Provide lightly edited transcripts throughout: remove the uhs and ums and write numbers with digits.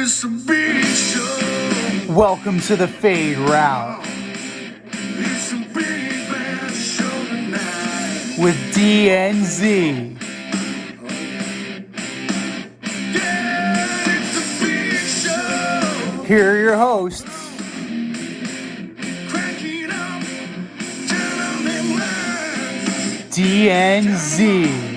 it's a big show. Welcome to the Fade Route It's a big bad show tonight. with DNZ. Yeah, it's a big show. Here are your hosts, Cracking up, telling them lies. DNZ.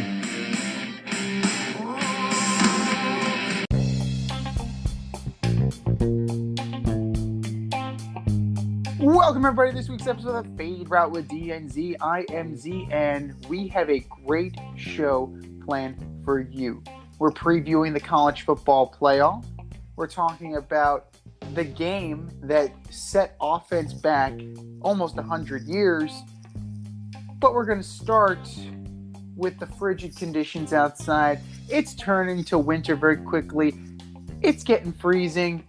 Welcome everybody to this week's episode of the Fade Route with DNZ. I am Z, and we have a great show planned for you. We're previewing the college football playoff. We're talking about the game that set offense back almost 100 years. But we're going to start with the frigid conditions outside. It's turning to winter very quickly. It's getting freezing.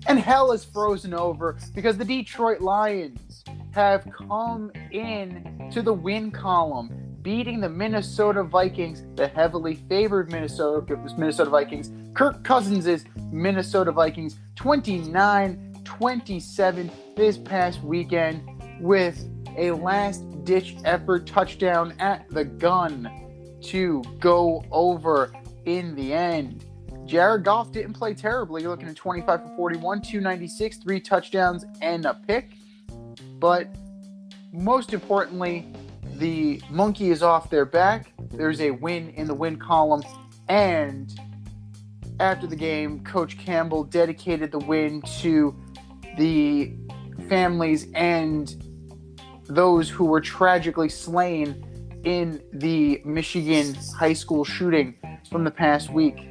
And hell is frozen over because the Detroit Lions have come in to the win column, beating the Minnesota Vikings, the heavily favored Minnesota Vikings, Kirk Cousins' Minnesota Vikings, 29-27 this past weekend with a last-ditch effort touchdown at the gun to go over in the end. Jared Goff didn't play terribly. You're looking at 25 for 41, 296, 3 touchdowns, and a pick. But most importantly, the monkey is off their back. There's a win in the win column. And after the game, Coach Campbell dedicated the win to the families and those who were tragically slain in the Michigan high school shooting from the past week.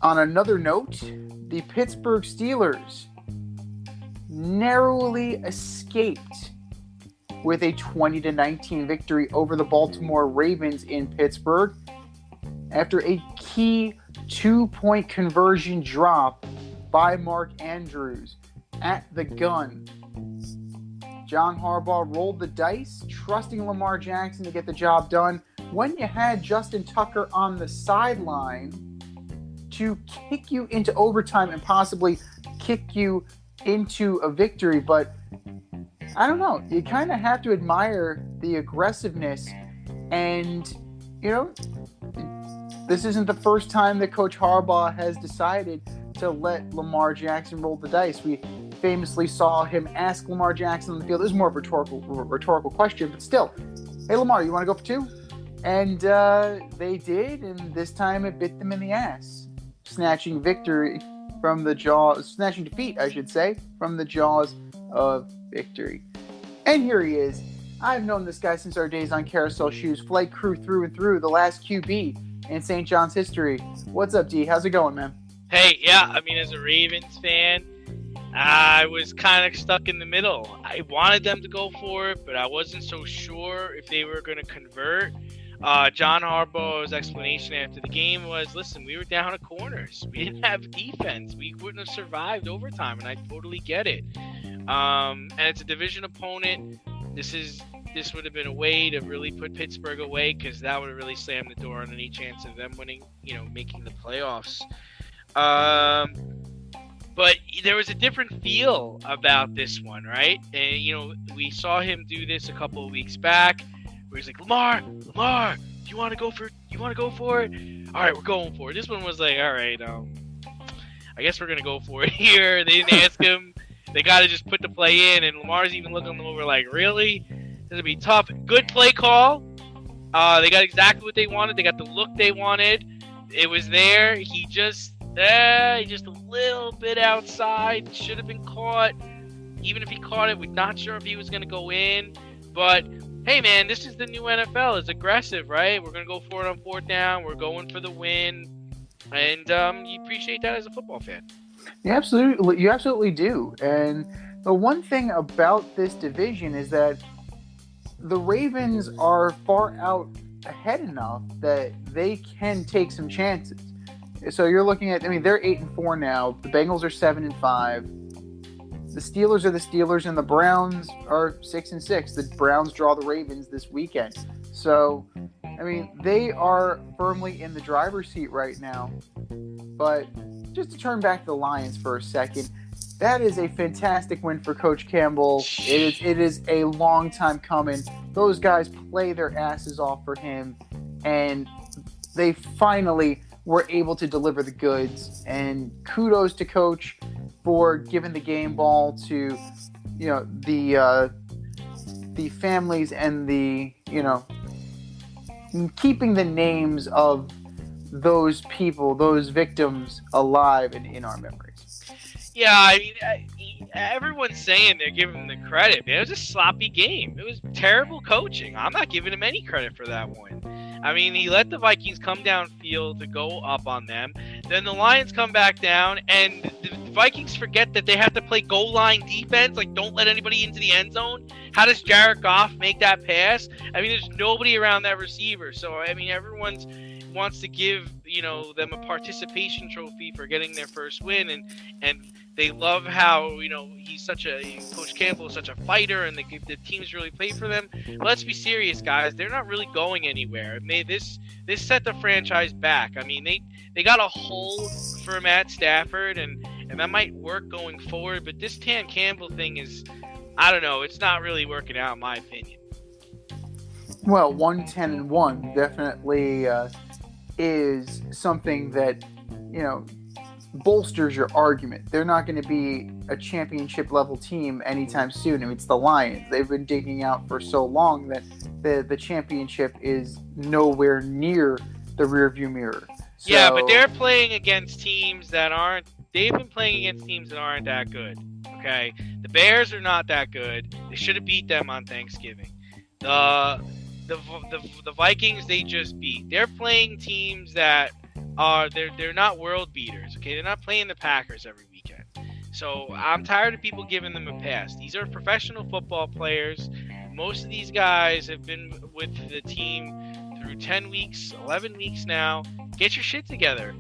On another note, the Pittsburgh Steelers narrowly escaped with a 20-19 victory over the Baltimore Ravens in Pittsburgh after a key 2-point conversion drop by Mark Andrews at the gun. John Harbaugh rolled the dice, trusting Lamar Jackson to get the job done when you had Justin Tucker on the sideline to kick you into overtime and possibly kick you into a victory. But I don't know. You kind of have to admire the aggressiveness. And, you know, this isn't the first time that Coach Harbaugh has decided to let Lamar Jackson roll the dice. We famously saw him ask Lamar Jackson on the field. This is more of a rhetorical question, but still, hey, Lamar, you want to go for 2? And they did, and this time it bit them in the ass. Snatching defeat, from the jaws of victory. And here he is. I've known this guy since our days on Carousel Shoes, flight crew through and through, the last QB in St. John's history. What's up, D? How's it going, man? Hey, yeah, I mean, as a Ravens fan, I was kind of stuck in the middle. I wanted them to go for it, but I wasn't so sure if they were going to convert. John Harbaugh's explanation after the game was, listen, we were down at corners. We didn't have defense. We wouldn't have survived overtime, and I totally get it. And it's a division opponent. This would have been a way to really put Pittsburgh away, because that would have really slammed the door on any chance of them winning, making the playoffs. But there was a different feel about this one, right? And, we saw him do this a couple of weeks back, where he's like, Lamar, do you want to go for it? All right, we're going for it. This one was like, all right, I guess we're going to go for it here. They didn't ask him. They got to just put the play in, and Lamar's even looking them over like, really? This is going to be tough. Good play call. They got exactly what they wanted. They got the look they wanted. It was there. He just a little bit outside. Should have been caught. Even if he caught it, we're not sure if he was going to go in. But hey, man, this is the new NFL. It's aggressive, right? We're going to go for it on 4th down. We're going for the win. And you appreciate that as a football fan. You absolutely do. And the one thing about this division is that the Ravens are far out ahead enough that they can take some chances. So you're looking at, they're 8-4 now. The Bengals are 7-5. The Steelers are the Steelers, and the Browns are 6-6. The Browns draw the Ravens this weekend. So, I mean, they are firmly in the driver's seat right now. But just to turn back to the Lions for a second, that is a fantastic win for Coach Campbell. It is a long time coming. Those guys play their asses off for him, and they finally were able to deliver the goods. And kudos to Coach for giving the game ball to, the families and the, keeping the names of those people, those victims alive and in our memories. Yeah, I mean, everyone's saying they're giving him the credit. Man, it was a sloppy game. It was terrible coaching. I'm not giving him any credit for that one. I mean, he let the Vikings come downfield to go up on them. Then the Lions come back down, and the Vikings forget that they have to play goal line defense. Like, don't let anybody into the end zone. How does Jared Goff make that pass? I mean, there's nobody around that receiver. So, I mean, everyone's wants to give them a participation trophy for getting their first win, and they love how Coach Campbell is such a fighter, and the teams really play for them. But let's be serious, guys. They're not really going anywhere. This set the franchise back. I mean, they got a hole for Matt Stafford, and that might work going forward. But this Dan Campbell thing is, I don't know. It's not really working out, in my opinion. Well, 1-10-1 definitely is something that, bolsters your argument. They're not going to be a championship level team anytime soon. I mean, it's the Lions. They've been digging out for so long that the championship is nowhere near the rearview mirror. So, yeah, but they're playing against teams that aren't. They've been playing against teams that aren't that good. Okay, the Bears are not that good. They should have beat them on Thanksgiving. The Vikings they just beat. They're playing teams that they're not world beaters. Okay, they're not playing the Packers every weekend. So I'm tired of people giving them a pass. These are professional football players. Most of these guys have been with the team through 10 weeks, 11 weeks now. Get your shit together.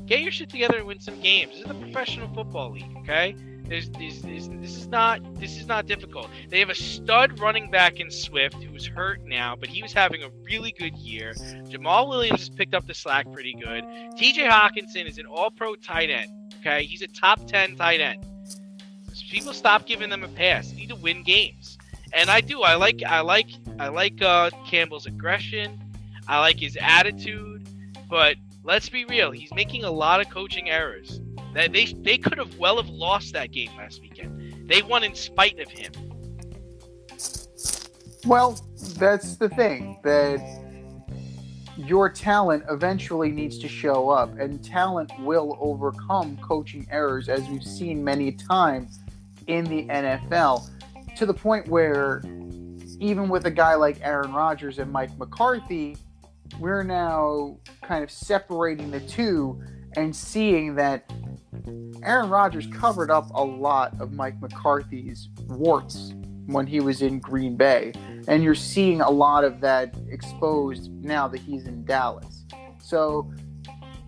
Get your shit together and win some games. This is a professional football league. Okay. This is not difficult. They have a stud running back in Swift who's hurt now, but he was having a really good year. Jamal Williams has picked up the slack pretty good. TJ Hawkinson is an all-pro tight end. Okay, he's a top 10 tight end. So people stop giving them a pass. They need to win games, and I do. I like Campbell's aggression. I like his attitude, but let's be real. He's making a lot of coaching errors. They could have lost that game last weekend. They won in spite of him. Well, that's the thing, that your talent eventually needs to show up, and talent will overcome coaching errors, as we've seen many times in the NFL, to the point where even with a guy like Aaron Rodgers and Mike McCarthy, we're now kind of separating the two and seeing that Aaron Rodgers covered up a lot of Mike McCarthy's warts when he was in Green Bay. And you're seeing a lot of that exposed now that he's in Dallas. So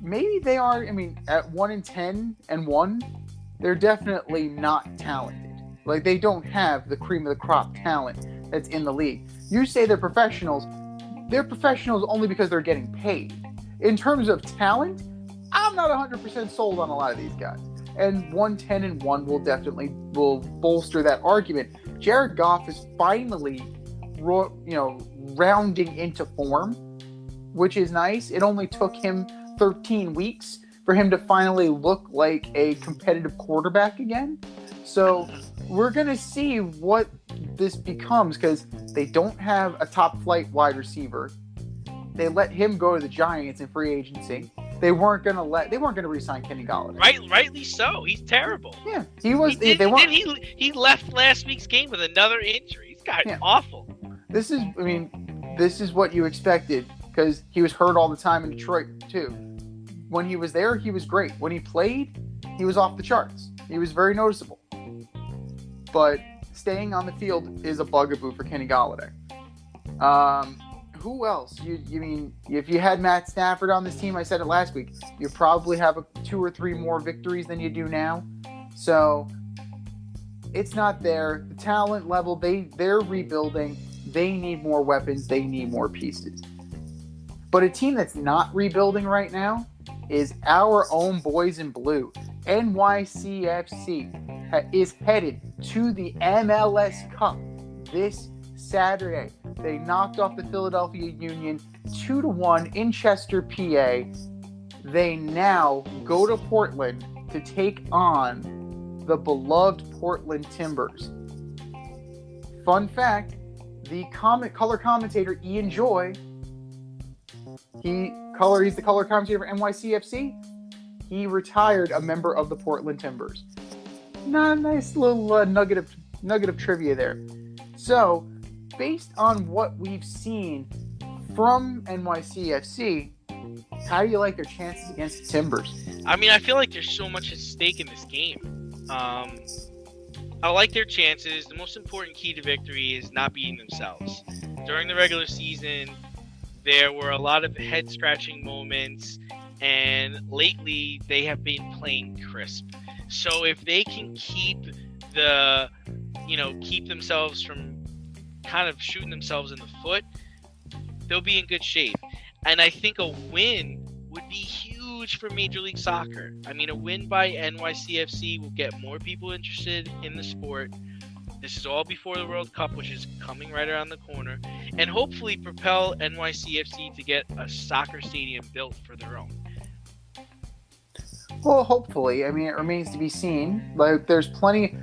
maybe they are, at 1-10-1, they're definitely not talented. Like, they don't have the cream of the crop talent that's in the league. You say they're professionals only because they're getting paid. In terms of talent, I'm not 100% sold on a lot of these guys. And 1-10-1 will bolster that argument. Jared Goff is finally, rounding into form, which is nice. It only took him 13 weeks for him to finally look like a competitive quarterback again. So we're going to see what this becomes, because they don't have a top flight wide receiver. They let him go to the Giants in free agency. They weren't going to re-sign Kenny Golladay. Rightly so. He's terrible. Yeah, he was. He left last week's game with another injury. He's got awful. This is what you expected, because he was hurt all the time in Detroit too. When he was there, he was great. When he played, he was off the charts. He was very noticeable. But staying on the field is a bugaboo for Kenny Golladay. Who else? If you had Matt Stafford on this team, I said it last week, you probably have 2 or 3 more victories than you do now. So it's not there. The talent level, they're rebuilding. They need more weapons. They need more pieces. But a team that's not rebuilding right now is our own boys in blue. NYCFC is headed to the MLS Cup this Saturday. They knocked off the Philadelphia Union 2-1 in Chester, PA. They now go to Portland to take on the beloved Portland Timbers. Fun fact, the color commentator Ian Joy, he's the color commentator for NYCFC. He retired a member of the Portland Timbers. Nice little nugget of trivia there. So, based on what we've seen from NYCFC, how do you like their chances against the Timbers? I mean, I feel like there's so much at stake in this game. I like their chances. The most important key to victory is not beating themselves. During the regular season, there were a lot of head-scratching moments, and lately they have been playing crisp. So if they can keep themselves from kind of shooting themselves in the foot, they'll be in good shape. And I think a win would be huge for Major League Soccer. I mean, a win by NYCFC will get more people interested in the sport. This is all before the World Cup, which is coming right around the corner, and hopefully propel NYCFC to get a soccer stadium built for their own. Well, hopefully. I mean, it remains to be seen. Like, there's plenty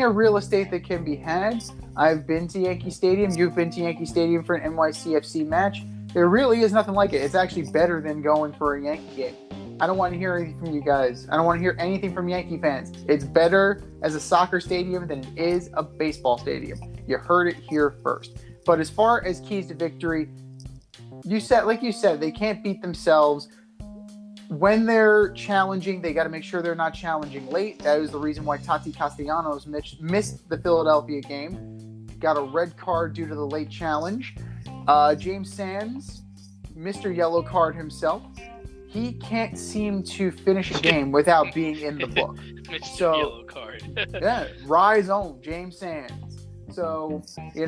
of real estate that can be had. I've been to Yankee Stadium. You've been to Yankee Stadium for an NYCFC match. There really is nothing like it. It's actually better than going for a Yankee game. I don't want to hear anything from you guys. I don't want to hear anything from Yankee fans. It's better as a soccer stadium than it is a baseball stadium. You heard it here first. But as far as keys to victory, like you said, they can't beat themselves. When they're challenging, they got to make sure they're not challenging late. That is the reason why Tati Castellanos missed the Philadelphia game. Got a red card due to the late challenge. James Sands, Mr. Yellow Card himself, he can't seem to finish a game without being in the book. Mr. So, Yellow Card. yeah, rise on, James Sands. So, you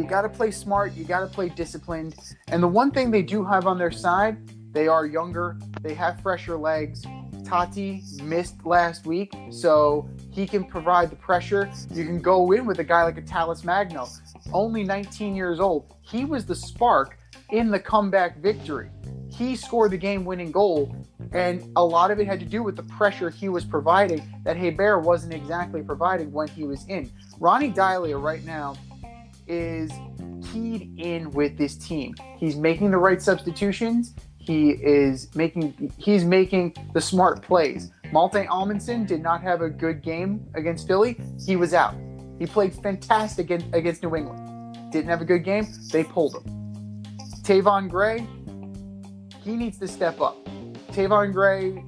got to play smart. You got to play disciplined. And the one thing they do have on their side, they are younger. They have fresher legs. Tati missed last week, so he can provide the pressure. You can go in with a guy like a Talis Magno, only 19 years old. He was the spark in the comeback victory. He scored the game-winning goal, and a lot of it had to do with the pressure he was providing that Hebert wasn't exactly providing when he was in. Ronnie Dahlia right now is keyed in with this team. He's making the right substitutions. He's making the smart plays. Malte Amundsen did not have a good game against Philly. He was out. He played fantastic against New England. Didn't have a good game. They pulled him. Tavon Gray, he needs to step up. Tavon Gray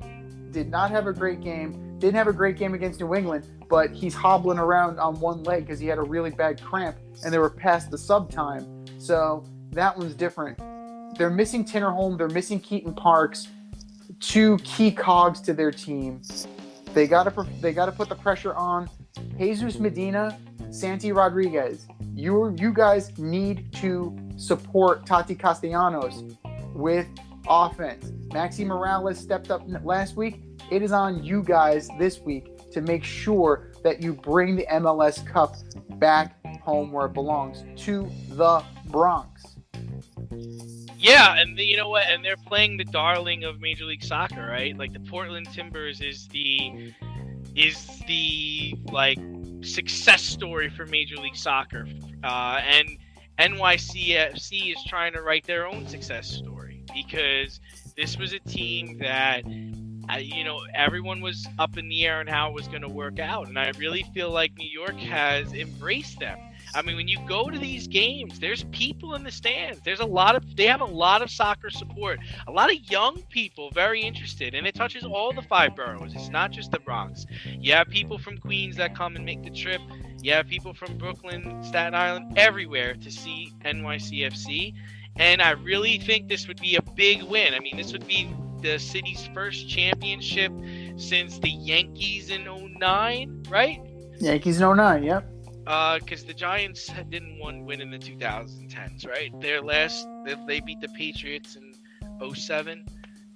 did not have a great game. Didn't have a great game against New England, but he's hobbling around on one leg because he had a really bad cramp, and they were past the sub time. So that one's different. They're missing Tinnerholm. They're missing Keaton Parks, two key cogs to their team. They got to put the pressure on Jesus Medina, Santi Rodriguez. You guys need to support Tati Castellanos with offense. Maxi Morales stepped up last week. It is on you guys this week to make sure that you bring the MLS Cup back home where it belongs, to the Bronx. Yeah, and you know what? And they're playing the darling of Major League Soccer, right? Like, the Portland Timbers is the like success story for Major League Soccer, and NYCFC is trying to write their own success story, because this was a team that everyone was up in the air on how it was going to work out, and I really feel like New York has embraced them. I mean, when you go to these games, there's people in the stands. They have a lot of soccer support, a lot of young people very interested, and it touches all the 5 boroughs. It's not just the Bronx. You have people from Queens that come and make the trip. You have people from Brooklyn, Staten Island, everywhere to see NYCFC, and I really think this would be a big win. I mean, this would be the city's first championship since the Yankees in 2009, right? Yankees in 2009, yep. Because the Giants didn't win in the 2010s, right? They beat the Patriots in 07,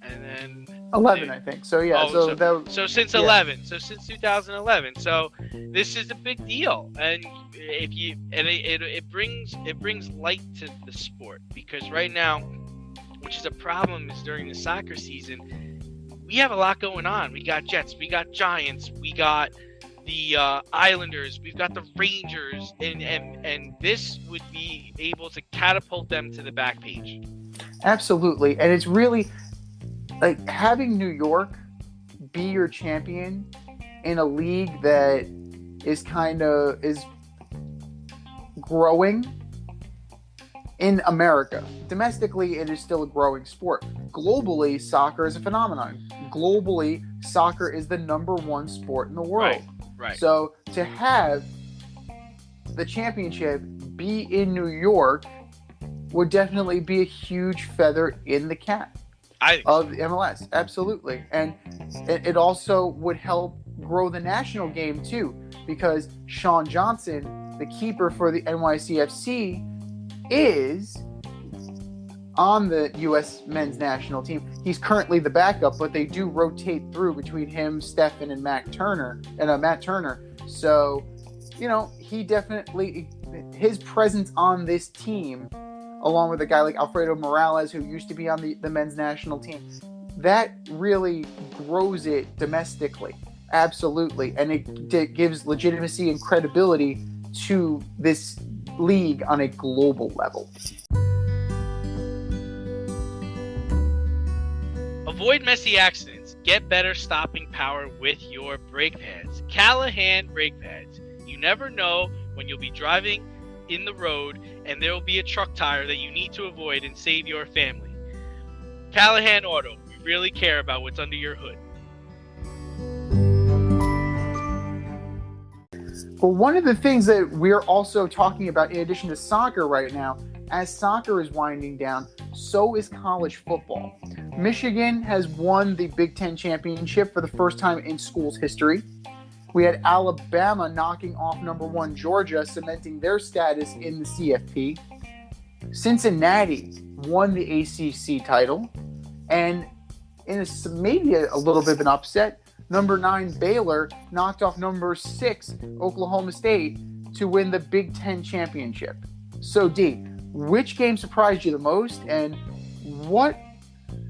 and then 11, I think. So yeah, so since yeah. 11, so since 2011. So this is a big deal, and if you and it brings light to the sport, because right now, which is a problem, is during the soccer season, we have a lot going on. We got Jets, we got Giants, we got the Islanders, we've got the Rangers, and this would be able to catapult them to the back page. Absolutely, and it's really like having New York be your champion in a league that is growing in America. Domestically, it is still a growing sport. Globally, soccer is a phenomenon. Globally, soccer is the number one sport in the world. Right. So to have the championship be in New York would definitely be a huge feather in the cap of the MLS. Absolutely. And it also would help grow the national game too, because Sean Johnson, the keeper for the NYCFC, is on the U.S. men's national team. He's currently the backup, but they do rotate through between him, Stefan, and Matt Turner. So, he definitely, his presence on this team, along with a guy like Alfredo Morales, who used to be on the men's national team, that really grows it domestically. Absolutely. And it gives legitimacy and credibility to this league on a global level. Avoid messy accidents. Get better stopping power with your brake pads. Callahan brake pads. You never know when you'll be driving in the road and there will be a truck tire that you need to avoid and save your family. Callahan Auto. We really care about what's under your hood. But one of the things that we're also talking about, in addition to soccer right now, as soccer is winding down, so is college football. Michigan has won the Big Ten championship for the first time in school's history. We had Alabama knocking off number 1 Georgia, cementing their status in the CFP. Cincinnati won the ACC title. And in maybe a little bit of an upset, number 9 Baylor knocked off number 6 Oklahoma State to win the Big Ten championship. So, D, which game surprised you the most, and what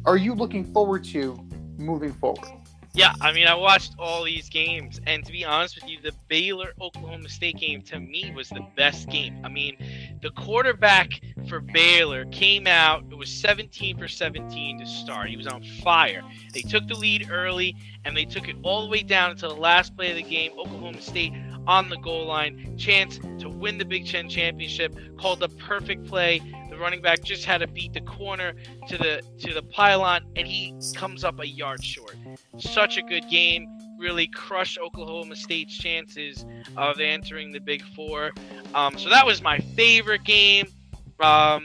are you looking forward to moving forward? Yeah, I mean, I watched all these games, and to be honest with you, the Baylor-Oklahoma State game, to me, was the best game. I mean, the quarterback for Baylor came out, it was 17 for 17 to start. He was on fire. They took the lead early, and they took it all the way down until the last play of the game. Oklahoma State on the goal line, chance to win the Big Ten championship, called the perfect play. The running back just had to beat the corner to the pylon, and he comes up a yard short. Such a good game. Really crushed Oklahoma State's chances of entering the Big Four. So that was my favorite game. To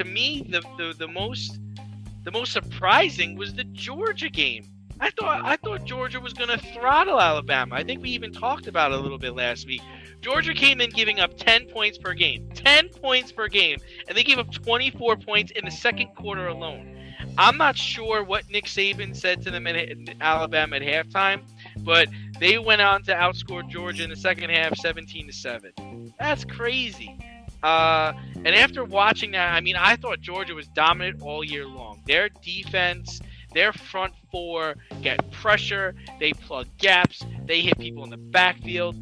me, the most surprising was the Georgia game. I thought Georgia was going to throttle Alabama. I think we even talked about it a little bit last week. Georgia came in giving up 10 points per game. 10 points per game. And they gave up 24 points in the second quarter alone. I'm not sure what Nick Saban said to them in Alabama at halftime, but they went on to outscore Georgia in the second half 17-7. That's crazy. And after watching that, I mean, I thought Georgia was dominant all year long. Their defense, their front four get pressure, they plug gaps, they hit people in the backfield.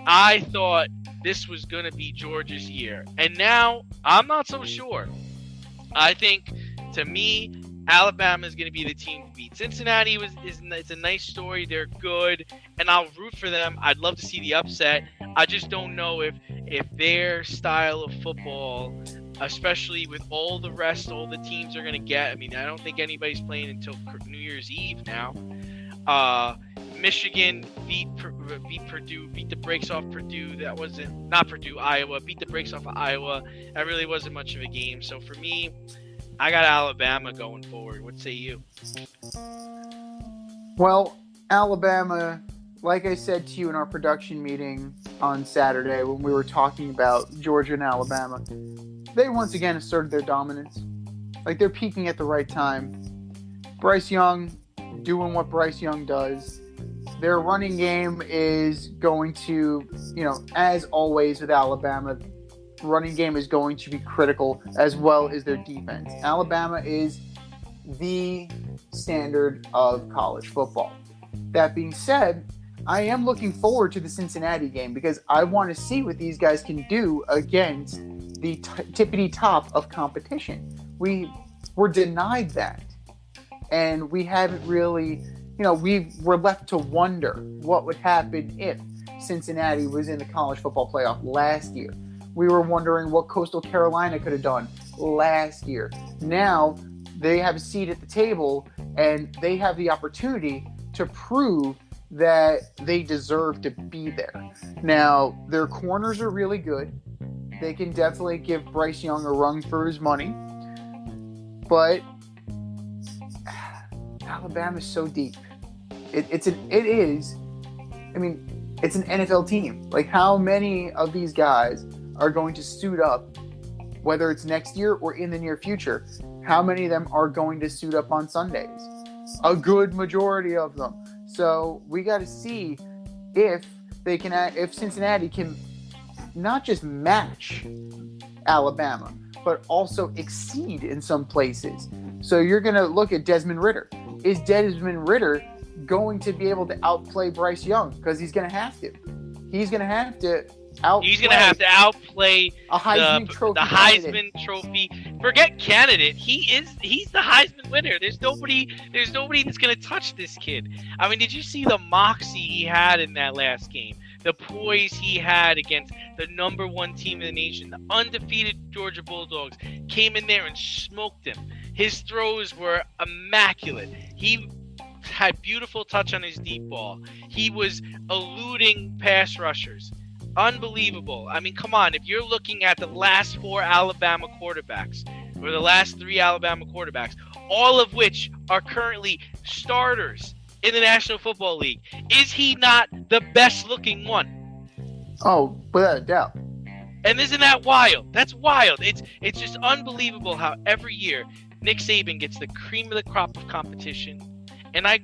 I thought this was going to be Georgia's year. And now, I'm not so sure. I think, to me, Alabama is going to be the team to beat. Cincinnati it's a nice story. They're good, and I'll root for them. I'd love to see the upset. I just don't know if their style of football, especially with all the teams are going to get. I mean, I don't think anybody's playing until New Year's Eve now. Michigan beat Purdue, beat the brakes off Purdue. That wasn't, not Purdue, Iowa. Beat the brakes off of Iowa. That really wasn't much of a game. So for me, I got Alabama going forward. What say you? Well, Alabama, like I said to you in our production meeting on Saturday when we were talking about Georgia and Alabama, they once again asserted their dominance. Like, they're peaking at the right time. Bryce Young doing what Bryce Young does. Their running game is going to, as always with Alabama, running game is going to be critical, as well as their defense. Alabama is the standard of college football. That being said, I am looking forward to the Cincinnati game because I want to see what these guys can do against the tippity top of competition. We were denied that, and we haven't really, we're left to wonder what would happen if Cincinnati was in the college football playoff last year. We were wondering what Coastal Carolina could have done last year. Now they have a seat at the table, and they have the opportunity to prove that they deserve to be there. Now, their corners are really good. They can definitely give Bryce Young a run for his money. But Alabama's so deep. It's an NFL team. Like, how many of these guys are going to suit up, whether it's next year or in the near future? How many of them are going to suit up on Sundays? A good majority of them. So we got to see if Cincinnati can not just match Alabama, but also exceed in some places. So you're going to look at Desmond Ridder. Is Desmond Ridder going to be able to outplay Bryce Young? Because he's going to have to. He's going to have to outplay a Heisman Trophy. The Heisman Trophy. Forget candidate. He's the Heisman winner. There's nobody that's gonna touch this kid. I mean, did you see the moxie he had in that last game? The poise he had against the number one team in the nation, the undefeated Georgia Bulldogs, came in there and smoked him. His throws were immaculate. He had beautiful touch on his deep ball. He was eluding pass rushers. Unbelievable. I mean, come on. If you're looking at the last 4 Alabama quarterbacks, or the last 3 Alabama quarterbacks, all of which are currently starters in the National Football League, is he not the best looking one? Oh, without a doubt. And isn't that wild? That's wild. It's just unbelievable how every year Nick Saban gets the cream of the crop of competition. And I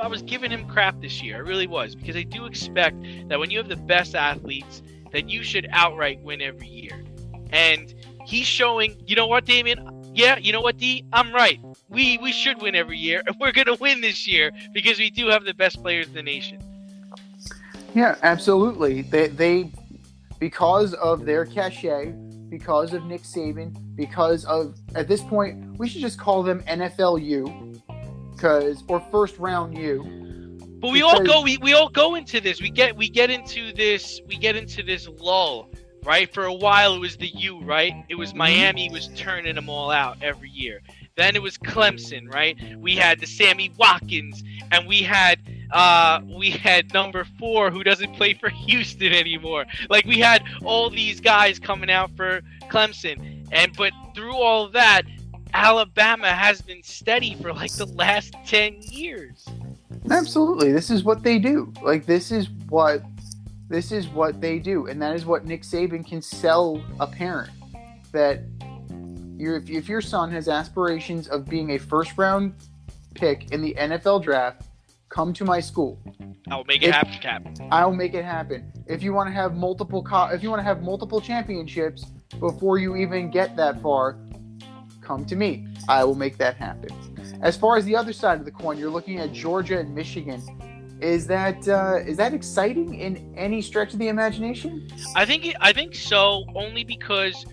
was giving him crap this year. I really was, because I do expect that when you have the best athletes, that you should outright win every year. And he's showing, you know what, Damien? Yeah, you know what, D? I'm right. We should win every year. And we're going to win this year because we do have the best players in the nation. Yeah, absolutely. They because of their cachet, because of Nick Saban, because of, at this point, we should just call them NFLU. Or first round U. But we all go into this. We get into this lull, right? For a while it was the U, right? It was Miami was turning them all out every year. Then it was Clemson, right? We had the Sammy Watkins, and we had number 4 who doesn't play for Houston anymore. Like, we had all these guys coming out for Clemson, but through all of that, Alabama has been steady for like the last 10 years. Absolutely. This is what they do. Like, this is what they do. And that is what Nick Saban can sell a parent. That if your son has aspirations of being a first round pick in the NFL draft, come to my school. I'll make it happen, Cap. I'll make it happen. If you want to have multiple championships before you even get that far, come to me. I will make that happen. As far as the other side of the coin, you're looking at Georgia and Michigan. Is that exciting in any stretch of the imagination? I think so, only because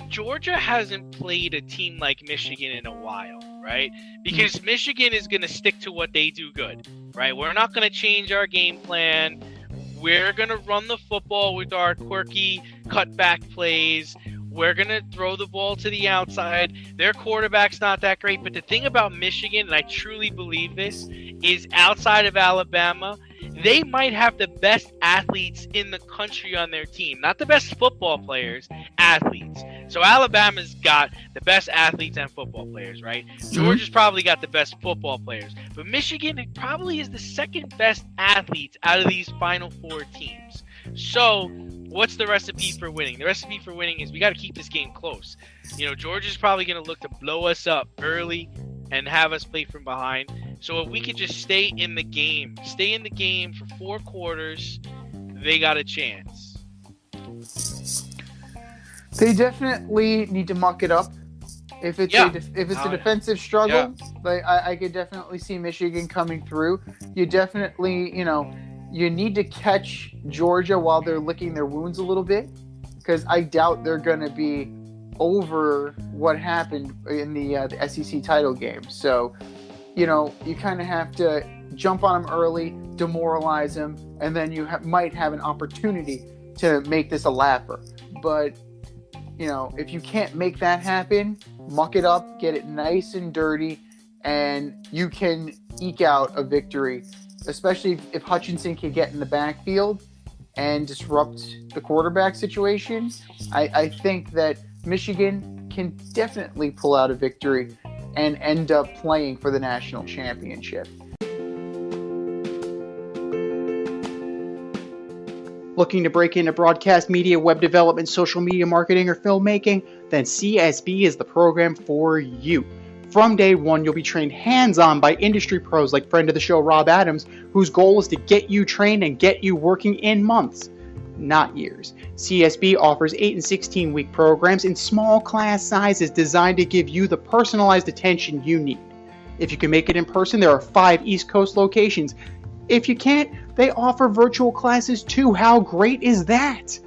Georgia hasn't played a team like Michigan in a while, right? Because Michigan is going to stick to what they do good, right? We're not going to change our game plan. We're going to run the football with our quirky cutback plays. We're going to throw the ball to the outside. Their quarterback's not that great. But the thing about Michigan, and I truly believe this, is outside of Alabama, they might have the best athletes in the country on their team. Not the best football players, athletes. So Alabama's got the best athletes and football players, right? Georgia's probably got the best football players. But Michigan probably is the second best athletes out of these Final Four teams. So what's the recipe for winning? The recipe for winning is we got to keep this game close. Georgia's probably going to look to blow us up early and have us play from behind. So if we could just stay in the game for 4 quarters, they got a chance. They definitely need to muck it up. If it's a defensive struggle, I could definitely see Michigan coming through. You definitely, you need to catch Georgia while they're licking their wounds a little bit, because I doubt they're going to be over what happened in the SEC title game. So, you kind of have to jump on them early, demoralize them, and then you might have an opportunity to make this a laugher. But, if you can't make that happen, muck it up, get it nice and dirty, and you can eke out a victory, especially if Hutchinson can get in the backfield and disrupt the quarterback situation. I think that Michigan can definitely pull out a victory and end up playing for the national championship. Looking to break into broadcast media, web development, social media marketing, or filmmaking? Then CSB is the program for you. From day one, you'll be trained hands-on by industry pros like friend of the show Rob Adams, whose goal is to get you trained and get you working in months, not years. CSB offers 8 and 16-week programs in small class sizes designed to give you the personalized attention you need. If you can make it in person, there are 5 East Coast locations. If you can't, they offer virtual classes too. How great is that?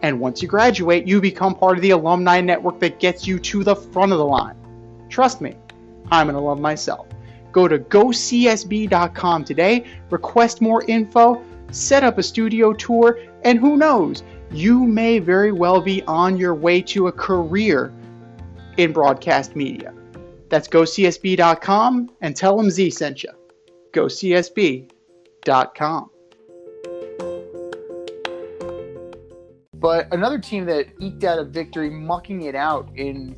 And once you graduate, you become part of the alumni network that gets you to the front of the line. Trust me, I'm an alum myself. Go to gocsb.com today, request more info, set up a studio tour, and who knows, you may very well be on your way to a career in broadcast media. That's gocsb.com and tell them Z sent you. gocsb.com. But another team that eked out a victory, mucking it out in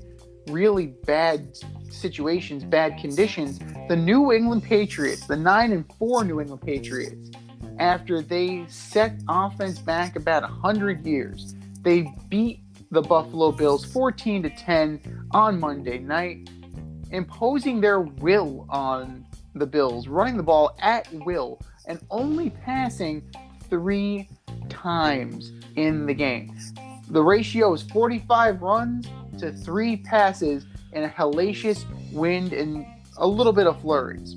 really bad situations, bad conditions, the New England Patriots, the 9-4 New England Patriots, after they set offense back about 100 years, they beat the Buffalo Bills 14-10 on Monday night, imposing their will on the Bills, running the ball at will and only passing 3 times in the game. The ratio is 45 runs to 3 passes in a hellacious wind and a little bit of flurries.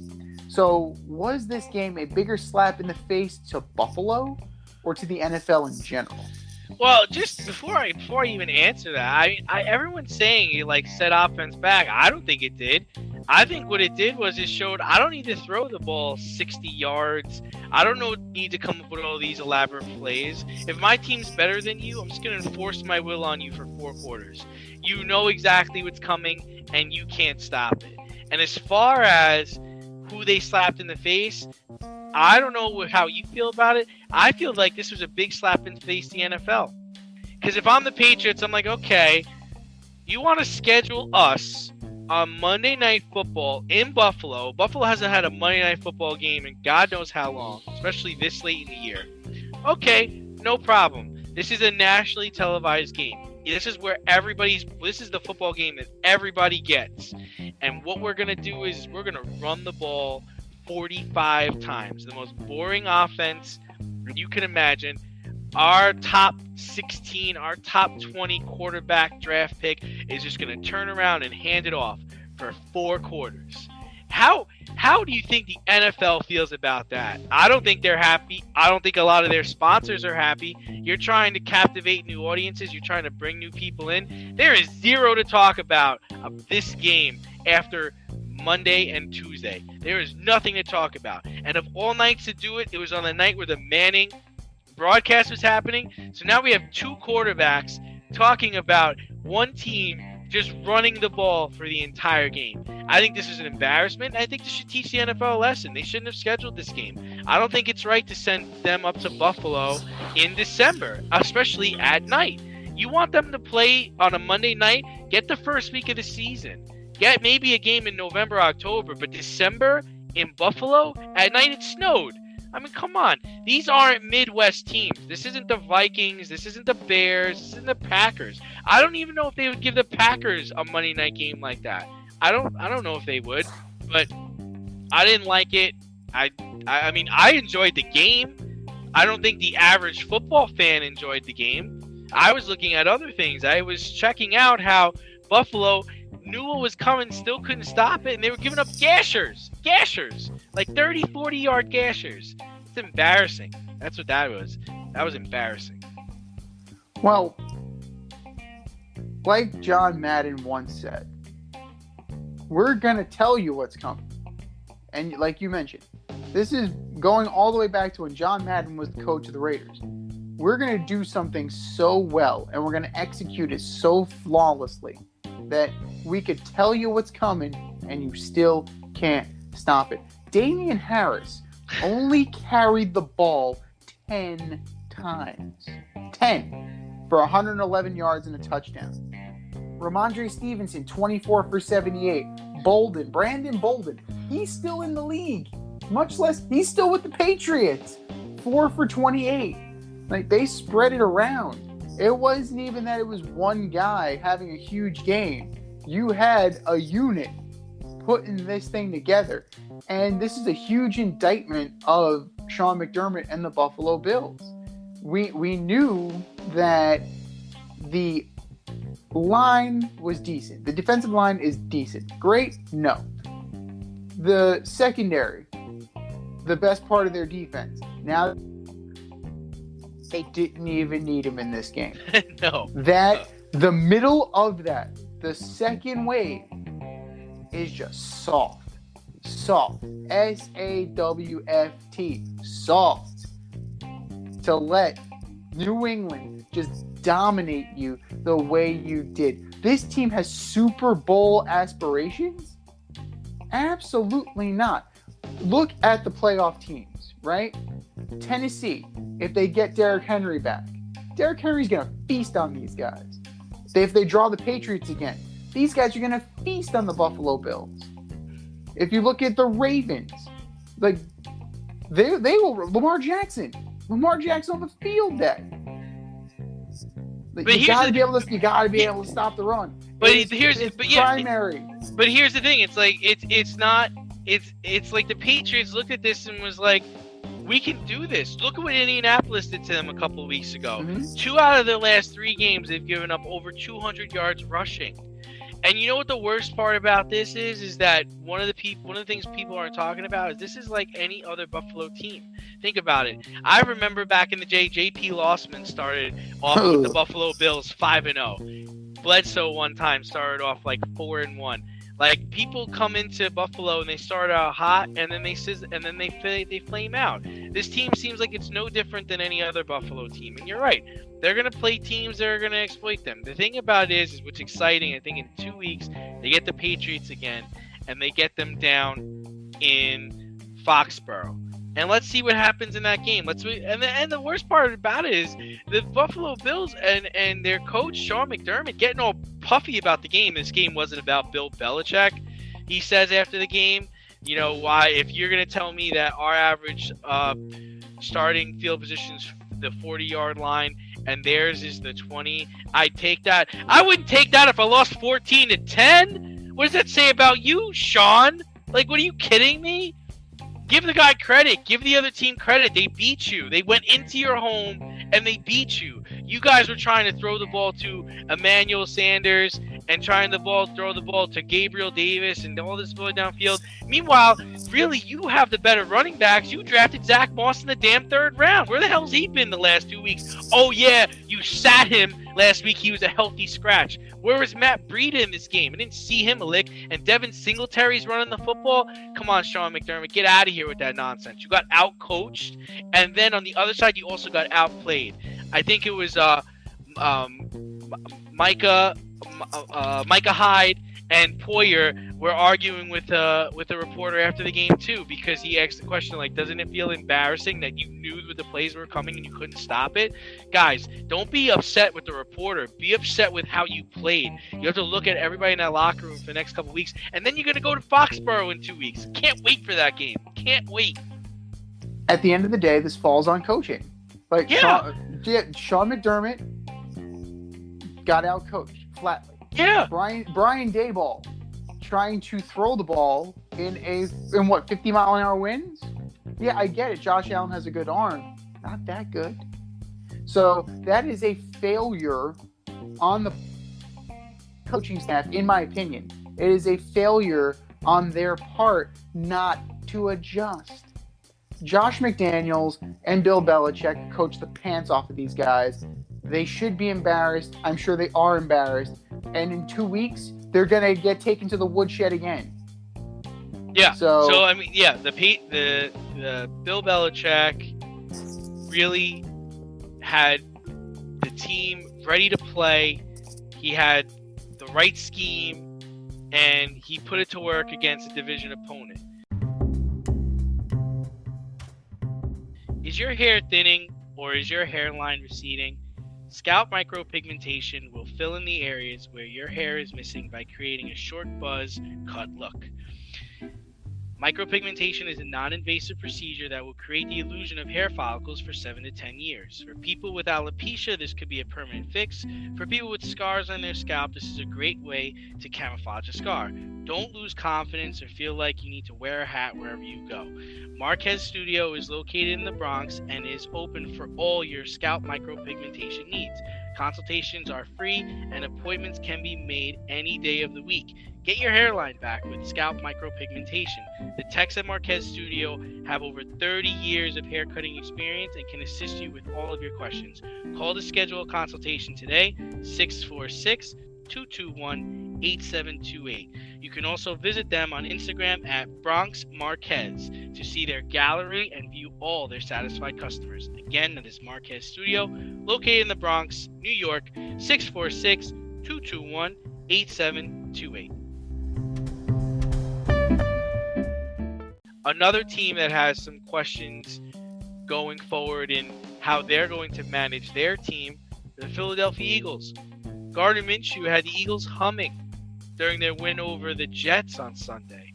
So was this game a bigger slap in the face to Buffalo or to the NFL in general? Well, just before I even answer that, everyone's saying it set offense back. I don't think it did. I think what it did was it showed I don't need to throw the ball 60 yards. I don't need to come up with all these elaborate plays. If my team's better than you, I'm just going to enforce my will on you for 4 quarters. You know exactly what's coming, and you can't stop it. And as far as who they slapped in the face, I don't know how you feel about it. I feel like this was a big slap in the face to the NFL. Because if I'm the Patriots, I'm like, okay, you want to schedule us on Monday Night Football in Buffalo. Buffalo hasn't had a Monday Night Football game in God knows how long, especially this late in the year. Okay, no problem. This is a nationally televised game. This is the football game that everybody gets. And what we're going to do is we're going to run the ball 45 times. The most boring offense you can imagine. Our top 16, our top 20 quarterback draft pick is just going to turn around and hand it off for 4 quarters. How do you think the NFL feels about that? I don't think they're happy. I don't think a lot of their sponsors are happy. You're trying to captivate new audiences. You're trying to bring new people in. There is zero to talk about of this game after Monday and Tuesday. There is nothing to talk about. And of all nights to do it, it was on the night where the Manning broadcast was happening. So now we have 2 quarterbacks talking about one team just running the ball for the entire game. I think this is an embarrassment. I think this should teach the NFL a lesson. They shouldn't have scheduled this game. I don't think it's right to send them up to Buffalo in December, especially at night. You want them to play on a Monday night, get the first week of the season. Get maybe a game in November, October, but December in Buffalo, at night it snowed. I mean, come on. These aren't Midwest teams. This isn't the Vikings. This isn't the Bears. This isn't the Packers. I don't even know if they would give the Packers a Monday night game like that. I don't know if they would, but I didn't like it. I mean, I enjoyed the game. I don't think the average football fan enjoyed the game. I was looking at other things. I was checking out how Buffalo knew what was coming, still couldn't stop it, and they were giving up gashers, like 30, 40-yard gashers. It's embarrassing. That's what that was. That was embarrassing. Well, like John Madden once said, we're going to tell you what's coming. And like you mentioned, this is going all the way back to when John Madden was the coach of the Raiders. We're going to do something so well, and we're going to execute it so flawlessly that we could tell you what's coming, and you still can't stop it. Damian Harris only carried the ball 10 times. 10 for 111 yards and a touchdown. Ramondre Stevenson, 24 for 78. Brandon Bolden, he's still in the league. Much less, he's still with the Patriots. 4 for 28. Like, they spread it around. It wasn't even that it was one guy having a huge game. You had a unit putting this thing together. And this is a huge indictment of Sean McDermott and the Buffalo Bills. We knew that the line was decent. The defensive line is decent. Great? No. The secondary, the best part of their defense. Now, they didn't even need him in this game. No. The middle of that, the second wave, is just soft. Soft. S-A-W-F-T. Soft. To let New England just dominate you the way you did. This team has Super Bowl aspirations? Absolutely not. Look at the playoff teams, right? Tennessee, if they get Derrick Henry back, Derrick Henry's going to feast on these guys. If they draw the Patriots again, these guys are going to feast on the Buffalo Bills. If you look at the Ravens, like they will Lamar Jackson on the field day. Like, you gotta be able to stop the run. But here's primary. But here's the thing: it's like it's like the Patriots looked at this and was like, we can do this. Look at what Indianapolis did to them a couple of weeks ago. Mm-hmm. 2 out of their last 3 games, they've given up over 200 yards rushing. And you know what the worst part about this is that one of the things people aren't talking about is this is like any other Buffalo team. Think about it. I remember back in the day, J.P. Lossman started off with the Buffalo Bills 5-0. Bledsoe one time started off like 4-1. Like, people come into Buffalo and they start out hot and then they flame out. This team seems like it's no different than any other Buffalo team. And you're right. They're going to play teams that are going to exploit them. The thing about it is what's exciting, I think in 2 weeks, they get the Patriots again and they get them down in Foxborough. And let's see what happens in that game. And the worst part about it is the Buffalo Bills and their coach, Sean McDermott, getting all puffy about the game. This game wasn't about Bill Belichick. He says after the game, you know, why, if you're going to tell me that our average starting field position's the 40-yard line and theirs is the 20, I'd take that. I wouldn't take that if I lost 14-10. What does that say about you, Sean? Like, what, are you kidding me? Give the guy credit. Give the other team credit. They beat you. They went into your home and they beat you. You guys were trying to throw the ball to Emmanuel Sanders and trying to throw the ball to Gabriel Davis and all this ball downfield. Meanwhile, really, you have the better running backs. You drafted Zach Moss in the damn 3rd round. Where the hell's he been the last 2 weeks? Oh, yeah, you sat him last week. He was a healthy scratch. Where was Matt Breida in this game? I didn't see him a lick. And Devin Singletary's running the football. Come on, Sean McDermott. Get out of here with that nonsense. You got out-coached. And then on the other side, you also got outplayed. I think it was Micah Hyde and Poyer were arguing with a reporter after the game too, because he asked the question like, doesn't it feel embarrassing that you knew that the plays were coming and you couldn't stop it? Guys, don't be upset with the reporter. Be upset with how you played. You have to look at everybody in that locker room for the next couple of weeks, and then you're going to go to Foxborough in 2 weeks. Can't wait for that game. Can't wait. at the end of the day, this falls on coaching. Like Sean McDermott got out coached flatly. Yeah. Brian Daboll trying to throw the ball in 50-mile-an-hour winds? Yeah, I get it. Josh Allen has a good arm. Not that good. So that is a failure on the coaching staff, in my opinion. It is a failure on their part not to adjust. Josh McDaniels and Bill Belichick coach the pants off of these guys. They should be embarrassed. I'm sure they are embarrassed. And in 2 weeks, they're going to get taken to the woodshed again. Yeah. So I mean, yeah, the Bill Belichick really had the team ready to play. He had the right scheme, and he put it to work against a division opponent. Is your hair thinning or is your hairline receding? Scalp micropigmentation will fill in the areas where your hair is missing by creating a short buzz cut look. Micropigmentation is a non-invasive procedure that will create the illusion of hair follicles for 7 to 10 years. For people with alopecia, this could be a permanent fix. For people with scars on their scalp, this is a great way to camouflage a scar. Don't lose confidence or feel like you need to wear a hat wherever you go. Marquez Studio is located in the Bronx and is open for all your scalp micropigmentation needs. Consultations are free and appointments can be made any day of the week. Get your hairline back with scalp micropigmentation. The techs at Marquez Studio have over 30 years of haircutting experience and can assist you with all of your questions. Call to schedule a consultation today, 646-221-8728. You can also visit them on Instagram at Bronx Marquez to see their gallery and view all their satisfied customers. Again, that is Marquez Studio, located in the Bronx, New York, 646-221-8728. Another team that has some questions going forward in how they're going to manage their team, the Philadelphia Eagles. Gardner Minshew had the Eagles humming during their win over the Jets on Sunday.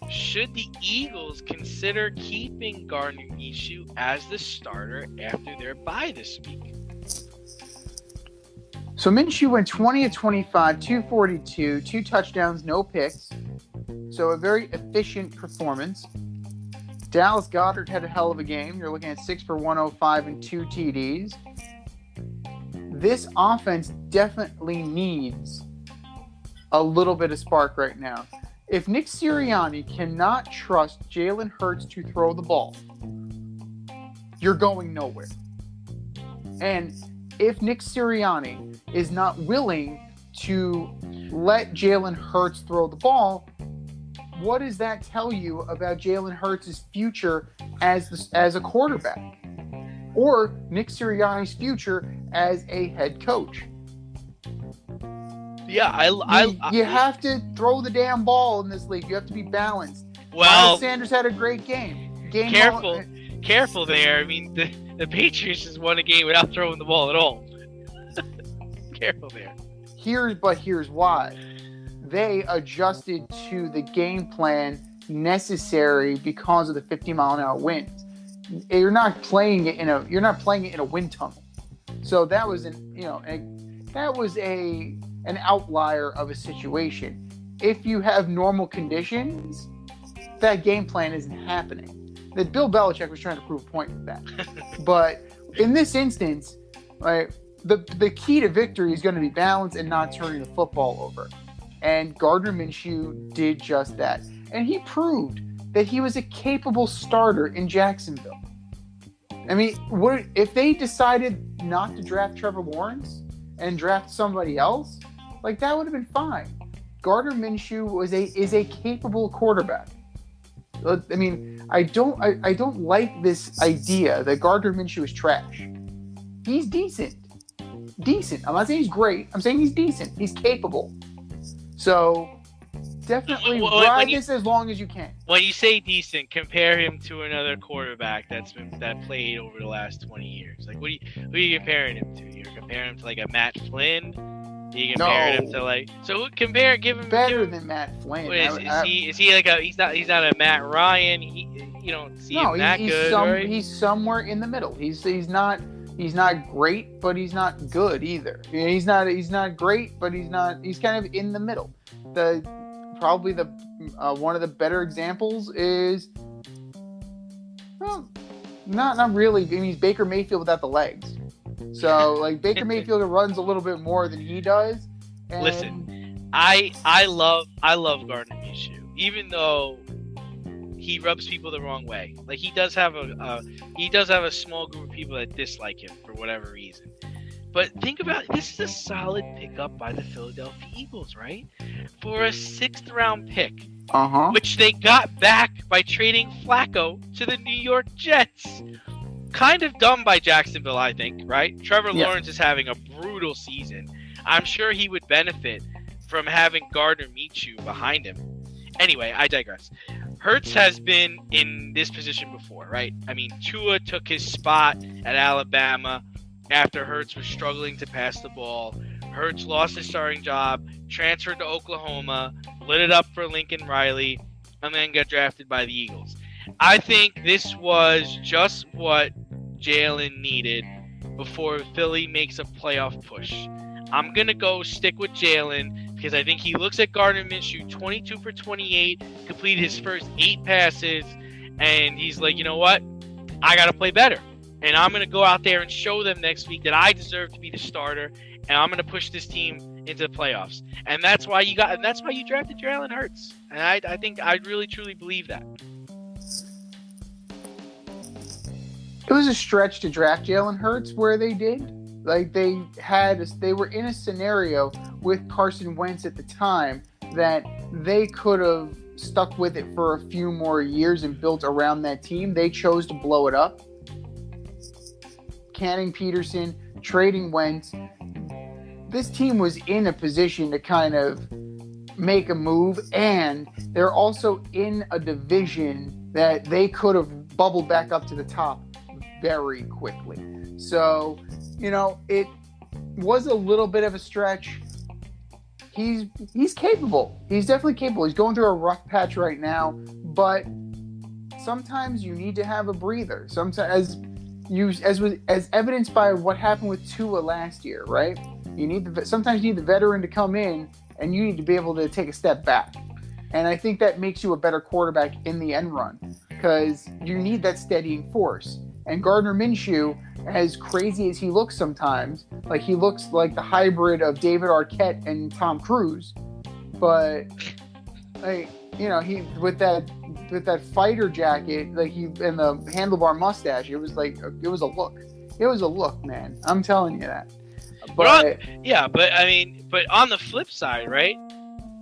Should the Eagles consider keeping Gardner Minshew as the starter after their bye this week? So Minshew went 20 of 25, 242, 2 touchdowns, no picks. So a very efficient performance. Dallas Goedert had a hell of a game. You're looking at 6 for 105 and 2 TDs. This offense definitely needs a little bit of spark right now. If Nick Sirianni cannot trust Jalen Hurts to throw the ball, you're going nowhere. And if Nick Sirianni is not willing to let Jalen Hurts throw the ball, what does that tell you about Jalen Hurts' future as a quarterback? Or Nick Sirianni's future as a head coach? Yeah, you have to throw the damn ball in this league. You have to be balanced. Well, Miles Sanders had a great game. Careful there. I mean, the Patriots just won a game without throwing the ball at all. Careful there. Here's why. They adjusted to the game plan necessary because of the 50-mile-an-hour winds. You're not playing it in a wind tunnel. So that was an outlier of a situation. If you have normal conditions, that game plan isn't happening. That Bill Belichick was trying to prove a point with that. But in this instance, right, the key to victory is going to be balance and not turning the football over. And Gardner Minshew did just that. And he proved that he was a capable starter in Jacksonville. I mean, what if they decided not to draft Trevor Lawrence and draft somebody else? Like, that would have been fine. Gardner Minshew is a capable quarterback. I mean, I don't like this idea that Gardner Minshew is trash. He's decent. I'm not saying he's great. I'm saying he's decent. He's capable. So definitely ride this as long as you can. When you say decent, compare him to another quarterback that played over the last 20 years. Like, who are you comparing him to? You're comparing him to like a Matt Flynn? You comparing him to like give him better than Matt Flynn. Is he like he's not a Matt Ryan? you don't see No, him that good, right? he's somewhere in the middle. He's not great, but he's not good either. He's not great, but he's kind of in the middle. Probably the one of the better examples is, well, not really. I mean, he's Baker Mayfield without the legs. So like Baker Mayfield runs a little bit more than he does. And Listen, I love Gardner Minshew, even though he rubs people the wrong way. Like he does have a small group of people that dislike him for whatever reason. But think about it. This is a solid pickup by the Philadelphia Eagles, right? For a 6th round pick, which they got back by trading Flacco to the New York Jets. Kind of dumb by Jacksonville, I think, right? Trevor Lawrence is having a brutal season. I'm sure he would benefit from having Gardner Minshew behind him. Anyway, I digress. Hurts has been in this position before, right? I mean, Tua took his spot at Alabama after Hurts was struggling to pass the ball. Hurts lost his starting job, transferred to Oklahoma, lit it up for Lincoln Riley, and then got drafted by the Eagles. I think this was just what Jalen needed before Philly makes a playoff push. I'm going to go stick with Jalen because I think he looks at Gardner Minshew, 22 for 28, completed his first 8 passes, and he's like, you know what? I got to play better. And I'm going to go out there and show them next week that I deserve to be the starter, and I'm going to push this team into the playoffs. And that's why you drafted Jalen Hurts. And I think I really truly believe that. It was a stretch to draft Jalen Hurts where they did. Like they were in a scenario with Carson Wentz at the time that they could have stuck with it for a few more years and built around that team. They chose to blow it up. Canning Peterson, trading Wentz. This team was in a position to kind of make a move, and they're also in a division that they could have bubbled back up to the top very quickly. So, it was a little bit of a stretch. He's capable. He's definitely capable. He's going through a rough patch right now, but sometimes you need to have a breather. Sometimes, as evidenced by what happened with Tua last year, right? Sometimes you need the veteran to come in, and you need to be able to take a step back. And I think that makes you a better quarterback in the end run because you need that steadying force. And Gardner Minshew, as crazy as he looks sometimes, like he looks like the hybrid of David Arquette and Tom Cruise, but he with that fighter jacket, like he and the handlebar mustache, it was a look. It was a look, man. I'm telling you that. But on the flip side, right?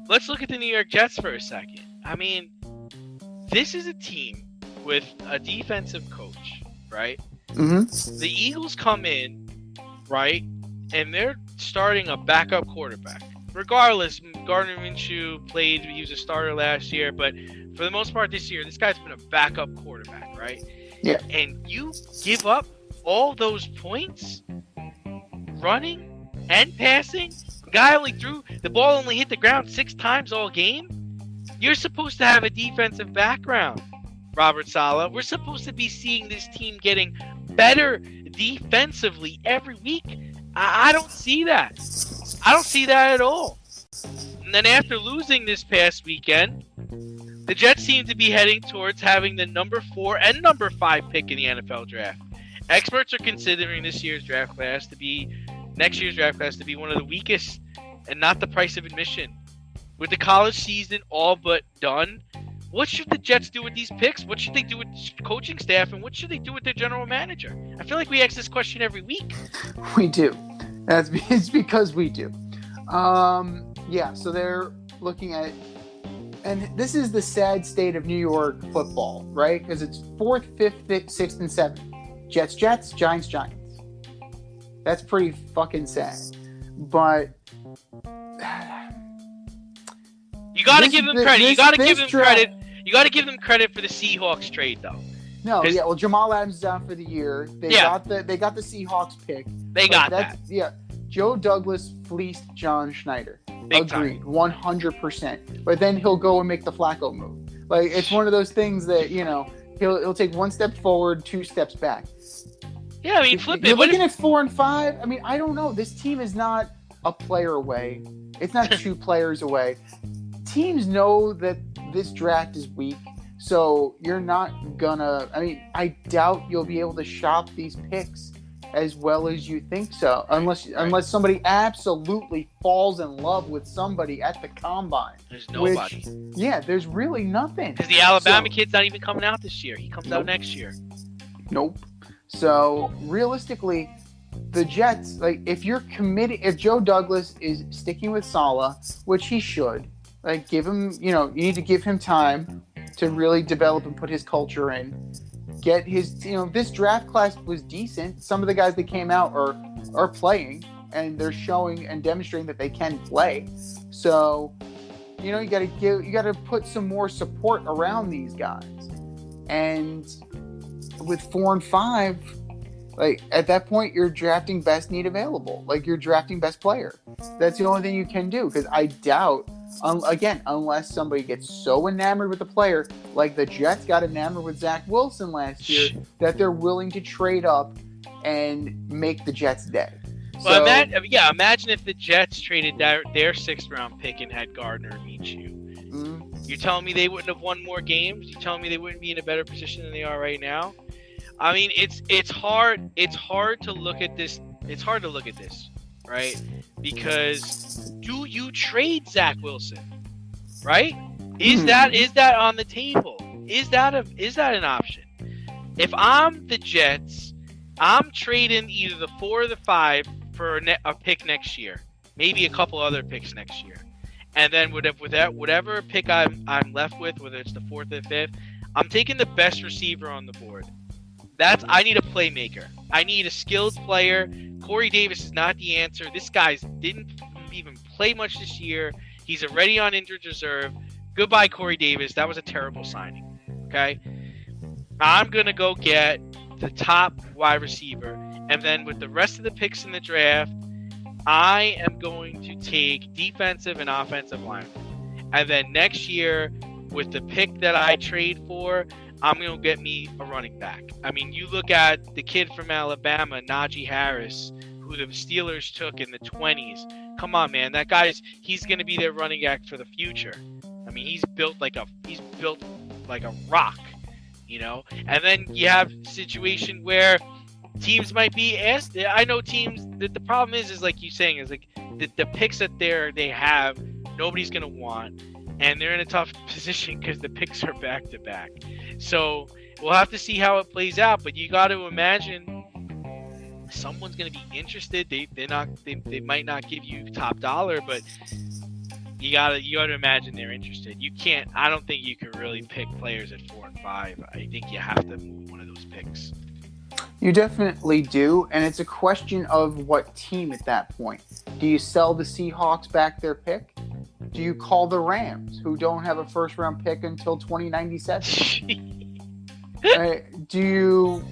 Let's look at the New York Jets for a second. I mean, this is a team with a defensive coach, right? Mm-hmm. The Eagles come in, right, and they're starting a backup quarterback. Regardless, Gardner Minshew he was a starter last year, but for the most part this year, this guy's been a backup quarterback, right? Yeah. And you give up all those points running and passing. The ball only hit the ground 6 times all game. You're supposed to have a defensive background, Robert Saleh. We're supposed to be seeing this team getting better defensively every week. I don't see that. I don't see that at all. And then after losing this past weekend, the Jets seem to be heading towards having the number 4 and number 5 pick in the NFL draft. Experts are considering next year's draft class to be one of the weakest and not the price of admission. With the college season all but done, what should the Jets do with these picks? What should they do with the coaching staff? And what should they do with their general manager? I feel like we ask this question every week. We do. It's because we do. So they're looking at, and this is the sad state of New York football, right? Because it's 4th, 5th, 6th, and 7th. Jets, Giants. That's pretty fucking sad. But you got to give them credit. You got to give them credit. You got to give them credit for the Seahawks trade, though. No, yeah. Well, Jamal Adams is out for the year. They got the Seahawks pick. They got that. Yeah. Joe Douglas fleeced John Schneider. Big Agreed, time. 100%. But then he'll go and make the Flacco move. Like, it's one of those things that, He'll take one step forward, two steps back. Yeah, I mean, flip it. You're What looking if, at 4 and 5. I mean, I don't know. This team is not a player away. It's not 2 players away. Teams know that this draft is weak, so you're not gonna. I mean, I doubt you'll be able to shop these picks as well as you think so, unless somebody absolutely falls in love with somebody at the combine. There's nobody. There's really nothing. Because the Alabama kid's not even coming out this year. He comes out next year. Nope. So realistically, the Jets, like, if you're committed, if Joe Douglas is sticking with Saleh, which he should, like, give him, you need to give him time to really develop and put his culture in. Get his, this draft class was decent. Some of the guys that came out are playing, and they're showing and demonstrating that they can play. So, you got to put some more support around these guys. And with 4 and 5, like, at that point, you're drafting best need available. Like, you're drafting best player. That's the only thing you can do, because I doubt, again, unless somebody gets so enamored with the player, like the Jets got enamored with Zach Wilson last year, that they're willing to trade up and make the Jets day. Well, imagine if the Jets traded their 6th-round pick and had Gardner and Minshew. Mm-hmm. You're telling me they wouldn't have won more games? You're telling me they wouldn't be in a better position than they are right now? I mean, it's hard to look at this. It's hard to look at this, right? Because do you trade Zach Wilson? Right? Is that on the table? Is that an option? If I'm the Jets, I'm trading either the 4 or the 5 for a pick next year, maybe a couple other picks next year, and then whatever pick I'm left with, whether it's the 4th or the 5th, I'm taking the best receiver on the board. I need a playmaker. I need a skilled player. Corey Davis is not the answer. This guy didn't even play much this year. He's already on injured reserve. Goodbye, Corey Davis. That was a terrible signing. Okay? I'm going to go get the top wide receiver. And then with the rest of the picks in the draft, I am going to take defensive and offensive linemen. And then next year, with the pick that I trade for, I'm going to get me a running back. I mean, you look at the kid from Alabama, Najee Harris, who the Steelers took in the 20s. Come on, man. That he's going to be their running back for the future. I mean, he's built like a rock, And then you have a situation where teams might be asked. I know teams, the problem is like you saying, is like the picks that they have, nobody's going to want. And they're in a tough position because the picks are back-to-back. So we'll have to see how it plays out. But you got to imagine someone's going to be interested. They might not give you top dollar, but you got to imagine they're interested. You can't. I don't think you can really pick players at 4 and 5. I think you have to move one of those picks. You definitely do, and it's a question of what team at that point. Do you sell the Seahawks back their pick? Do you call the Rams, who don't have a first-round pick until 2097? Do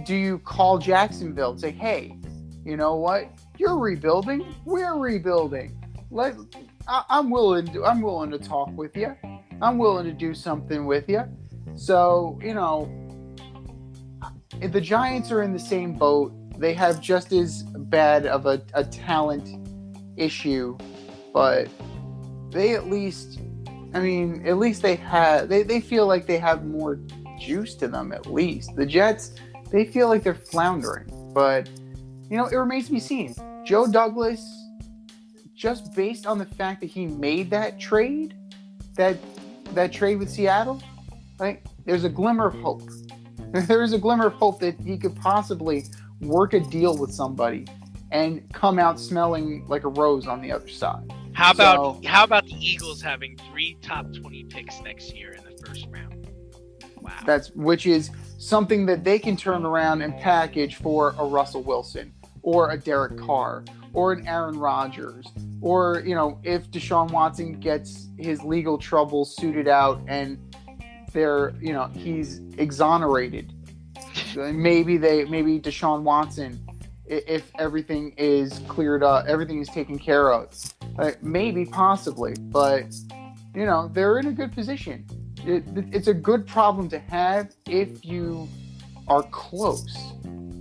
you call Jacksonville and say, hey, you know what? You're rebuilding. We're rebuilding. I'm willing to talk with you. I'm willing to do something with you. So, if the Giants are in the same boat. They have just as bad of a talent issue, but they they feel like they have more juice to them, at least. The Jets, they feel like they're floundering, but it remains to be seen. Joe Douglas, just based on the fact that he made that trade with Seattle, like, there's a glimmer of hope. There is a glimmer of hope that he could possibly work a deal with somebody and come out smelling like a rose on the other side. How about the Eagles having 3 top 20 picks next year in the first round? Wow. Which is something that they can turn around and package for a Russell Wilson or a Derek Carr or an Aaron Rodgers, or if Deshaun Watson gets his legal troubles suited out and he's exonerated. Maybe Deshaun Watson, if everything is cleared up, everything is taken care of. Maybe, possibly, but they're in a good position. it's a good problem to have if you are close.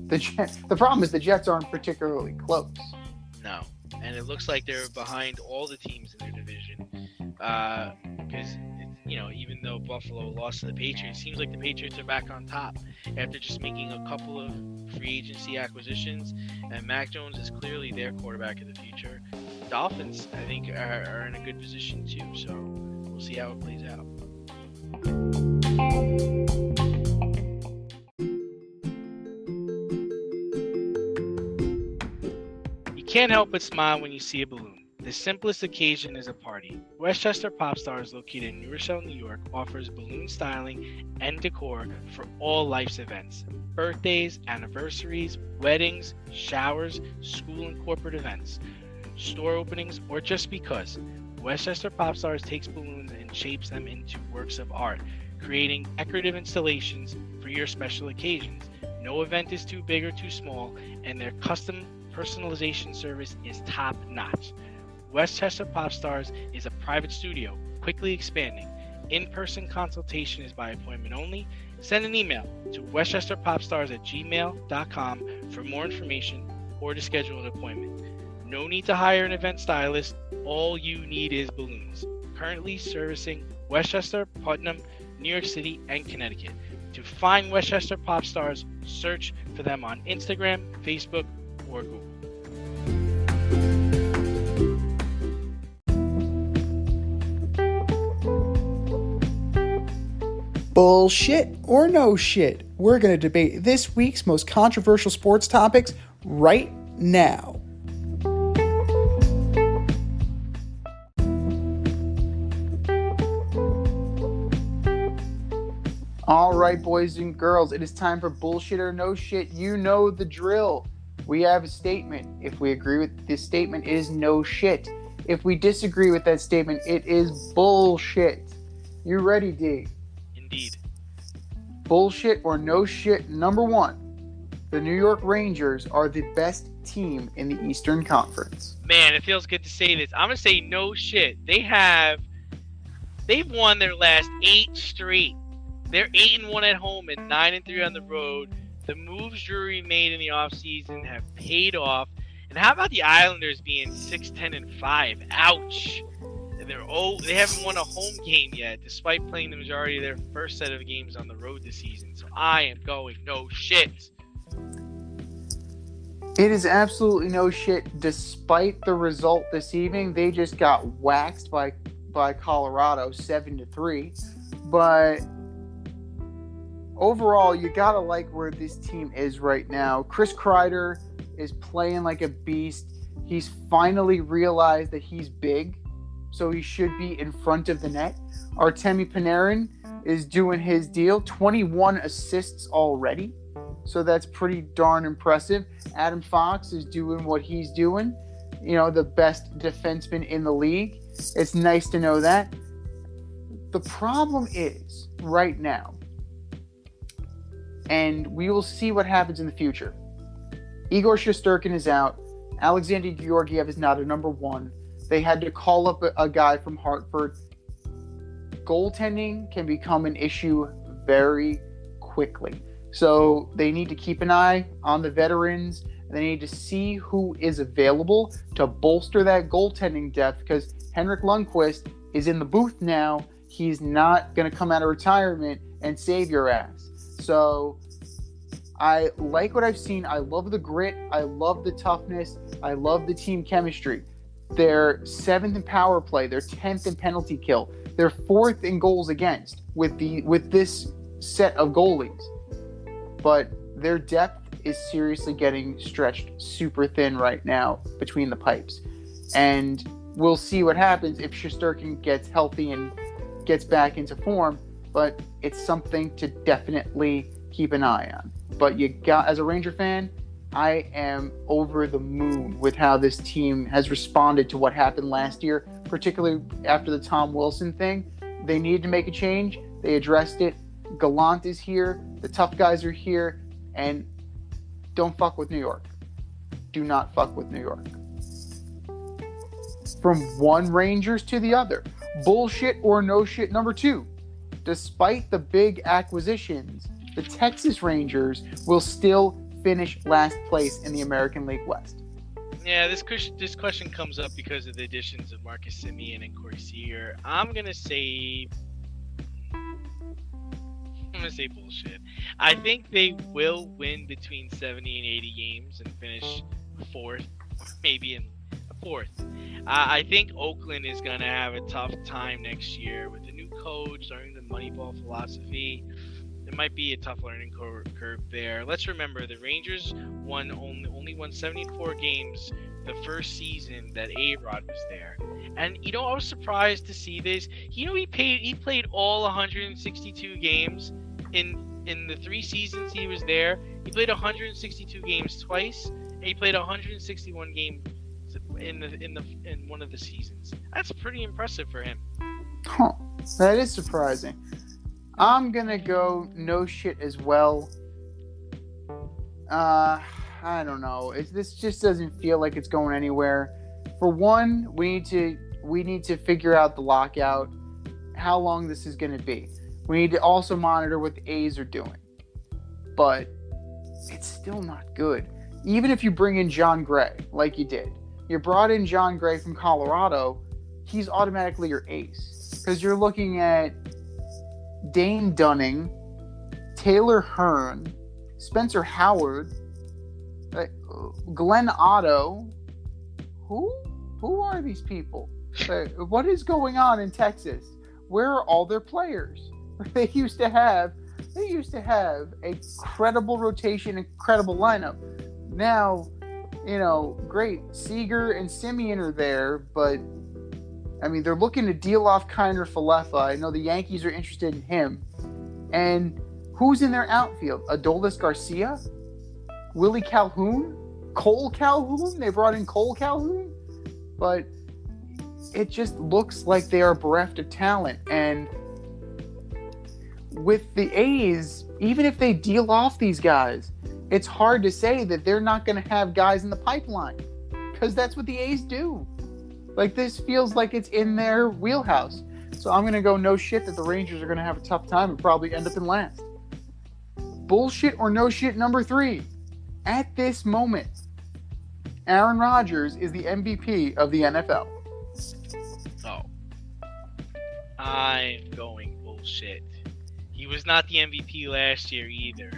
The problem is the Jets aren't particularly close. No, and it looks like they're behind all the teams in their division. Because even though Buffalo lost to the Patriots, it seems like the Patriots are back on top after just making a couple of free agency acquisitions, and Mac Jones is clearly their quarterback of the future. Dolphins, I think, are in a good position too, so we'll see how it plays out. You can't help but smile when you see a balloon. The simplest occasion is a party. Westchester Pop Stars, located in New Rochelle, New York, offers balloon styling and decor for all life's events. Birthdays, anniversaries, weddings, showers, school and corporate events, store openings, or just because. Westchester Pop Stars takes balloons and shapes them into works of art, creating decorative installations for your special occasions. No event is too big or too small, and their custom personalization service is top-notch. Westchester Pop Stars is a private studio, quickly expanding. In-person consultation is by appointment only. Send an email to westchesterpopstars@gmail.com for more information or to schedule an appointment. No need to hire an event stylist. All you need is balloons. Currently servicing Westchester, Putnam, New York City, and Connecticut. To find Westchester Pop Stars, search for them on Instagram, Facebook, or Google. Bullshit or no shit? We're going to debate this week's most controversial sports topics right now. All right, boys and girls, it is time for bullshit or no shit. You know the drill. We have a statement. If we agree with this statement, it is no shit. If we disagree with that statement, it is bullshit. You ready, D? Indeed. Bullshit or no shit, number one. The New York Rangers are the best team in the Eastern Conference. Man, it feels good to say this. I'm going to say no shit. They've won their last 8 straight. They're 8-1 at home and 9-3 on the road. The moves Drury made in the offseason have paid off. And how about the Islanders being 6-10-5? Ouch. And they haven't won a home game yet, despite playing the majority of their first set of games on the road this season. So I am going no shit. It is absolutely no shit. Despite the result this evening, they just got waxed by Colorado 7-3. But overall, you gotta like where this team is right now. Chris Kreider is playing like a beast. He's finally realized that he's big, so he should be in front of the net. Artemi Panarin is doing his deal. 21 assists already, so that's pretty darn impressive. Adam Fox is doing what he's doing. The best defenseman in the league. It's nice to know that. The problem is, right now, and we will see what happens in the future. Igor Shesterkin is out. Alexander Georgiev is not a number one. They had to call up a guy from Hartford. Goaltending can become an issue very quickly. So they need to keep an eye on the veterans. They need to see who is available to bolster that goaltending depth, because Henrik Lundqvist is in the booth now. He's not going to come out of retirement and save your ass. So I like what I've seen. I love the grit. I love the toughness. I love the team chemistry. They're 7th in power play. They're 10th in penalty kill. They're 4th in goals against with this set of goalies. But their depth is seriously getting stretched super thin right now between the pipes. And we'll see what happens if Shesterkin gets healthy and gets back into form. But it's something to definitely keep an eye on. But as a Ranger fan, I am over the moon with how this team has responded to what happened last year, particularly after the Tom Wilson thing. They needed to make a change. They addressed it. Gallant is here. The tough guys are here. And don't fuck with New York. Do not fuck with New York. From one Rangers to the other. Bullshit or no shit number 2. despite the big acquisitions, the Texas Rangers will still finish last place in the American League West. Yeah, this question comes up because of the additions of Marcus Semien and Corey Seager. I'm gonna say bullshit. I think they will win between 70 and 80 games and finish fourth, or maybe in fourth. I think Oakland is gonna have a tough time next year with the new coach, learning the Moneyball philosophy. There might be a tough learning curve there. Let's remember the Rangers only won 74 games the first season that A-Rod was there. And I was surprised to see this. He played all 162 games in the 3 seasons he was there. He played 162 games twice, and he played 161 games in one of the seasons. That's pretty impressive for him. Huh. That is surprising. I'm gonna go no shit as well. I don't know. This just doesn't feel like it's going anywhere. For one, we need to figure out the lockout, how long this is gonna be. We need to also monitor what the A's are doing. But it's still not good. Even if you bring in John Gray, like you did. You brought in John Gray from Colorado, he's automatically your ace. Because you're looking at Dane Dunning, Taylor Hearn, Spencer Howard, Glenn Otto. Who are these people? What is going on in Texas? Where are all their players? They used to have a credible rotation, incredible lineup. Now, great, Seager and Semien are there, but I mean, they're looking to deal off Kiner Falefa. I know the Yankees are interested in him. And who's in their outfield? Adolis Garcia? Willie Calhoun? Cole Calhoun? They brought in Cole Calhoun? But it just looks like they are bereft of talent. And with the A's, even if they deal off these guys, it's hard to say that they're not going to have guys in the pipeline. Because that's what the A's do. Like, this feels like it's in their wheelhouse. So I'm going to go no shit that the Rangers are going to have a tough time and probably end up in last. Bullshit or no shit number 3. At this moment, Aaron Rodgers is the MVP of the NFL. Oh. I'm going bullshit. He was not the MVP last year either.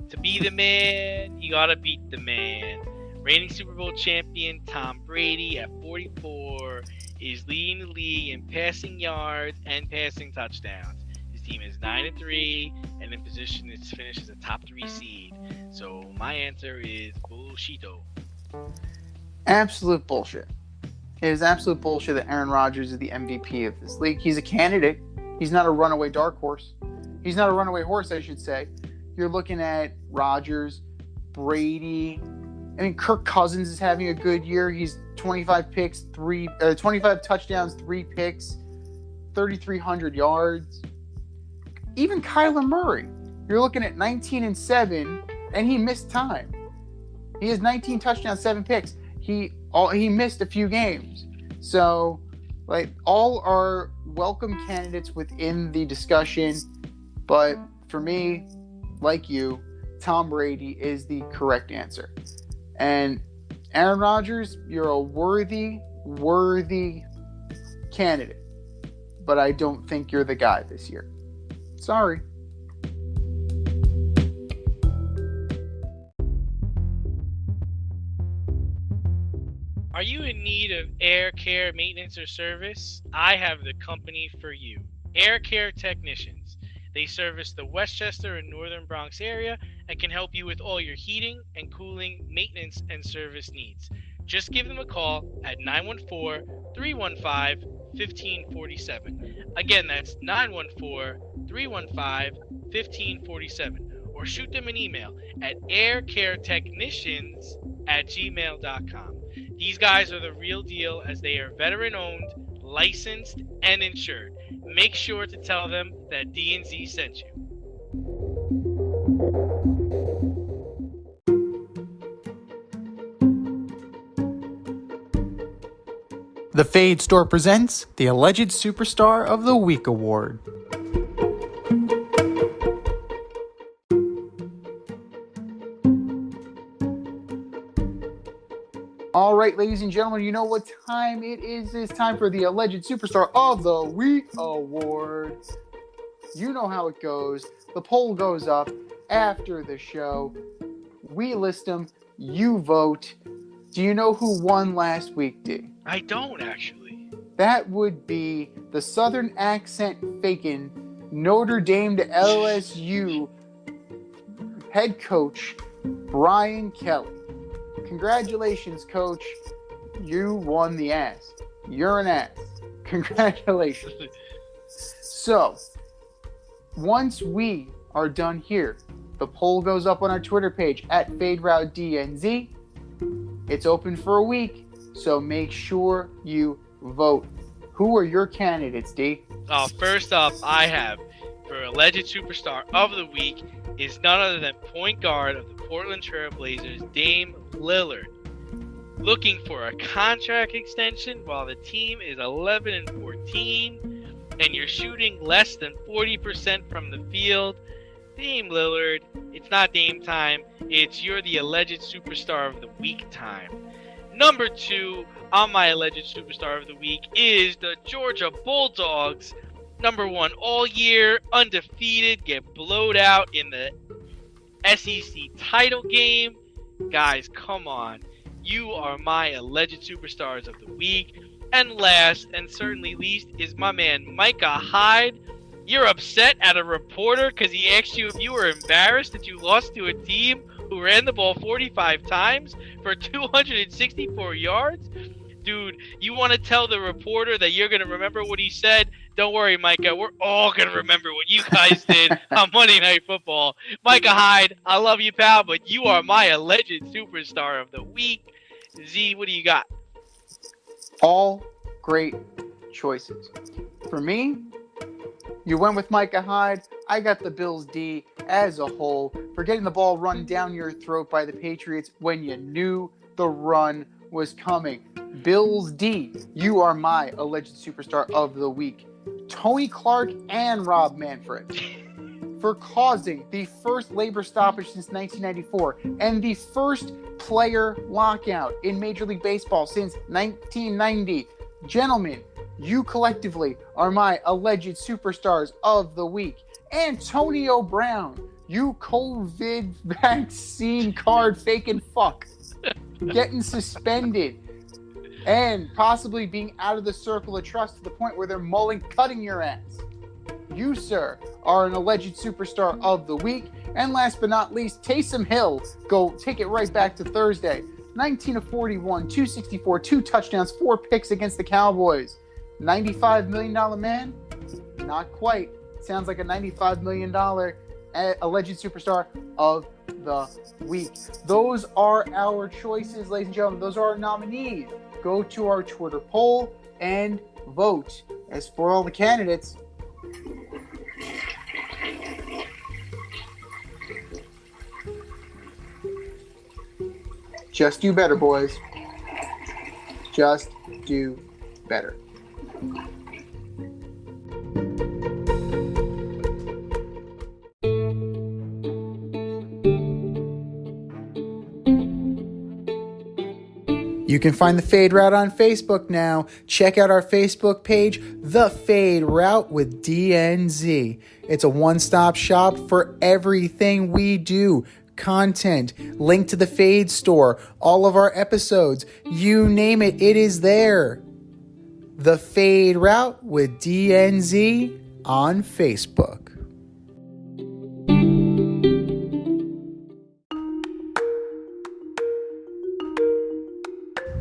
To be the man, you got to beat the man. Reigning Super Bowl champion Tom Brady at 44 is leading the league in passing yards and passing touchdowns. His team is 9-3 and in position to finish as a top 3 seed. So my answer is bullshito. Absolute bullshit. It is absolute bullshit that Aaron Rodgers is the MVP of this league. He's a candidate. He's not a runaway dark horse. He's not a runaway horse, I should say. You're looking at Rodgers, Brady. I mean, Kirk Cousins is having a good year. He's 25 touchdowns, 3 picks, 3,300 yards. Even Kyler Murray, you're looking at 19-7, and he missed time. He has 19 touchdowns, 7 picks. He missed a few games. So, all are welcome candidates within the discussion. But for me, like you, Tom Brady is the correct answer. And Aaron Rodgers, you're a worthy candidate. But I don't think you're the guy this year. Sorry. Are you in need of air care maintenance or service? I have the company for you. Air Care Technicians. They service the Westchester and Northern Bronx area and can help you with all your heating and cooling, maintenance, and service needs. Just give them a call at 914-315-1547. Again, that's 914-315-1547. Or shoot them an email at aircaretechnicians@gmail.com. These guys are the real deal as they are veteran-owned, licensed, and insured. Make sure to tell them that D&Z sent you. The Fade Store presents the Alleged Superstar of the Week Award. All right, ladies and gentlemen, you know what time it is? It's time for the Alleged Superstar of the Week Award. You know how it goes. The poll goes up after the show. We list them. You vote. Do you know who won last week, D? I don't actually. That would be the Southern accent faking Notre Dame to LSU head coach Brian Kelly. Congratulations, coach. You won the ass. You're an ass. Congratulations. So, once we are done here, the poll goes up on our Twitter page at FadeRouteDNZ. It's open for a week, so make sure you vote. Who are your candidates, D? First up, I have for Alleged Superstar of the Week is none other than point guard of the Portland Trail Blazers, Dame Lillard. Looking for a contract extension while the team is 11-14 and you're shooting less than 40% from the field. Dame Lillard, it's not Dame time, it's you're the Alleged Superstar of the Week time. Number 2 on my Alleged Superstar of the Week is the Georgia Bulldogs. Number 1 all year, undefeated, get blowed out in the SEC title game. Guys, come on. You are my Alleged Superstars of the Week. And last, and certainly least, is my man Micah Hyde. You're upset at a reporter because he asked you if you were embarrassed that you lost to a team who ran the ball 45 times for 264 yards? Dude, you want to tell the reporter that you're going to remember what he said? Don't worry, Micah. We're all going to remember what you guys did on Monday Night Football. Micah Hyde, I love you, pal, but you are my Alleged Superstar of the Week. Z, what do you got? All great choices. For me, you went with Micah Hyde. I got the Bills D as a whole for getting the ball run down your throat by the Patriots when you knew the run was coming. Bills D, you are my Alleged Superstar of the Week. Tony Clark and Rob Manfred for causing the first labor stoppage since 1994 and the first player lockout in Major League Baseball since 1990. Gentlemen, you collectively are my Alleged Superstars of the Week. Antonio Brown, you COVID vaccine card faking fuck, getting suspended and possibly being out of the circle of trust to the point where they're cutting your ass. You, sir, are an Alleged Superstar of the Week. And last but not least, Taysom Hill, go take it right back to Thursday. 19 of 41, 264, 2 touchdowns, 4 picks against the Cowboys. $95 million man? Not quite. Sounds like a $95 million Alleged Superstar of the Week. Those are our choices, ladies and gentlemen. Those are our nominees. Go to our Twitter poll and vote. As for all the candidates, just do better, boys. Just do better. You can find the Fade Route on Facebook now. Check out our Facebook page, The Fade Route with DNZ. It's a one-stop shop for everything we do. Content, link to the Fade store, all of our episodes, you name it, it is there. The Fade Route with DNZ on Facebook.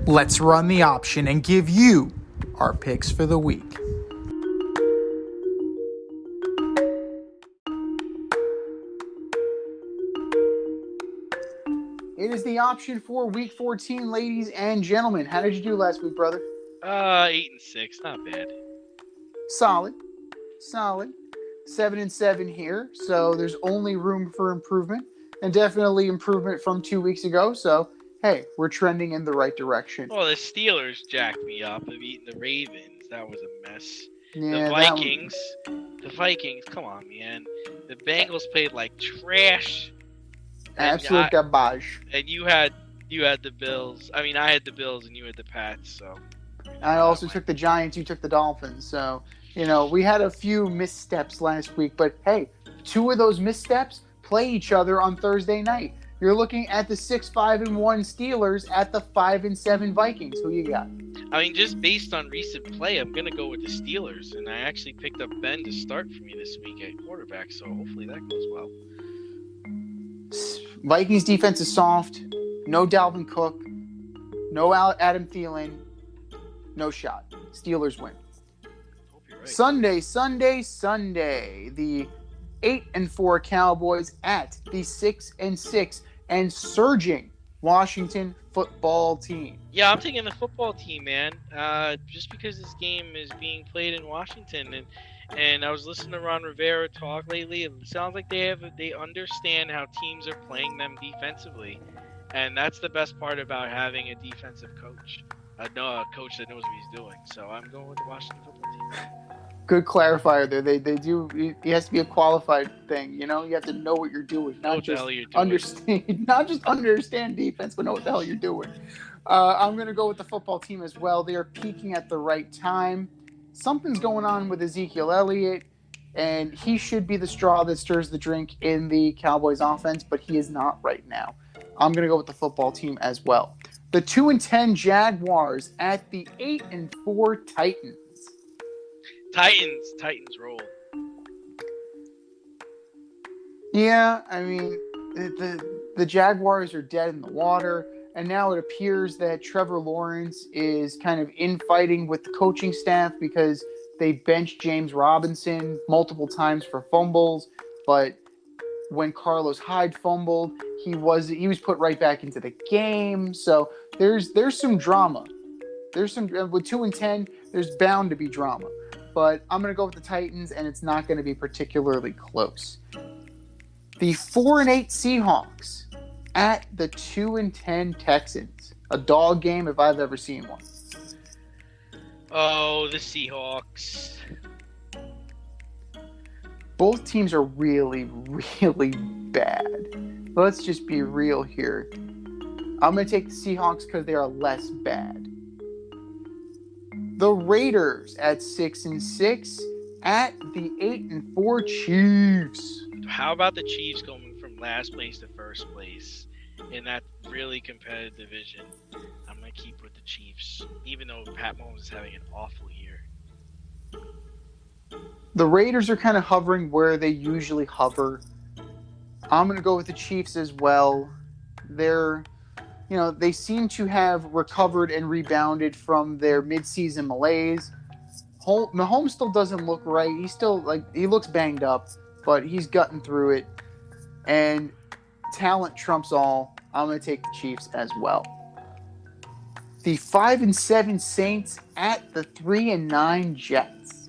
Let's run the option and give you our picks for the week. It is the option for week 14, ladies and gentlemen. How did you do last week, brother? 8-6, not bad. Solid. 7-7 here, so there's only room for improvement, and definitely improvement from 2 weeks ago. So, hey, we're trending in the right direction. Well, the Steelers jacked me up of eating the Ravens. That was a mess. Yeah, the Vikings, come on, man. The Bengals played like trash. Absolute garbage. And you had You had the Bills. I mean, I had the Bills and you had the Pats. So I also took the Giants. You took the Dolphins. So, we had a few missteps last week. But, hey, 2 of those missteps play each other on Thursday night. You're looking at the 6-5-1 Steelers at the 5-7 Vikings. Who you got? I mean, just based on recent play, I'm gonna go with the Steelers, and I actually picked up Ben to start for me this week at quarterback. So hopefully that goes well. Vikings defense is soft. No Dalvin Cook. No Adam Thielen. No shot. Steelers win. Hope you're right. Sunday. The 8-4 Cowboys at the 6-6 and surging Washington football team. Yeah, I'm taking the football team, man. Just because this game is being played in Washington, and I was listening to Ron Rivera talk lately. It sounds like they understand how teams are playing them defensively, and that's the best part about having a defensive coach. A coach that knows what he's doing. So I'm going with the Washington football team. Good clarifier there. They do. It has to be a qualified thing. You have to know what you're doing, Know not what the just hell you're doing. understand, not just understand defense, but know what the hell you're doing. I'm going to go with the football team as well. They are peaking at the right time. Something's going on with Ezekiel Elliott, and he should be the straw that stirs the drink in the Cowboys offense, but he is not right now. I'm going to go with the football team as well. The 2-10 Jaguars at the 8-4 Titans. Titans roll. Yeah, I mean, the Jaguars are dead in the water, and now it appears that Trevor Lawrence is kind of infighting with the coaching staff because they benched James Robinson multiple times for fumbles, but when Carlos Hyde fumbled, he was put right back into the game. So there's some drama. With 2-10, there's bound to be drama. But I'm going to go with the Titans, and it's not going to be particularly close. The 4-8 Seahawks at the 2-10 Texans. A dog game if I've ever seen one. Oh, the Seahawks. Both teams are really, really bad. Let's just be real here. I'm going to take the Seahawks because they are less bad. The Raiders at 6-6 at the 8-4 Chiefs. How about the Chiefs going from last place to first place in that really competitive division? I'm going to keep with the Chiefs, even though Pat Mahomes is having an awful year. The Raiders are kind of hovering where they usually hover. I'm going to go with the Chiefs as well. They seem to have recovered and rebounded from their midseason malaise. Mahomes still doesn't look right. He looks banged up, but he's gutting through it. And talent trumps all. I'm going to take the Chiefs as well. The 5-7 Saints at the 3-9 Jets.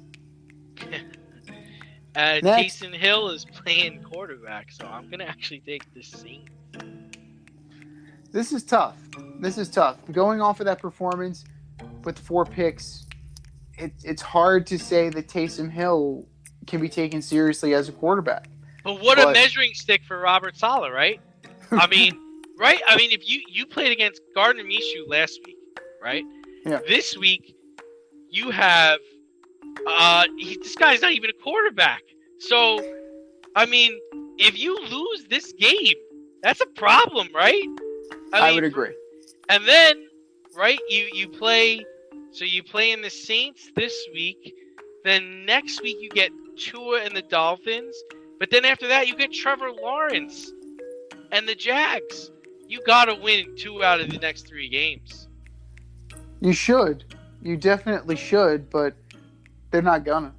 Taysom Hill is playing quarterback, so I'm going to actually take the Saints. This is tough. Going off of that performance with 4 picks, it's hard to say that Taysom Hill can be taken seriously as a quarterback. But a measuring stick for Robert Saleh, right? I mean, right? I mean, if you played against Gardner Minshew last week, right? Yeah. This week, you have this guy's not even a quarterback. So, I mean, if you lose this game, that's a problem, right? I would agree. And then, right, you play in the Saints this week. Then next week you get Tua and the Dolphins. But then after that you get Trevor Lawrence and the Jags. You got to win 2 out of the next 3 games. You should. You definitely should, but they're not gonna.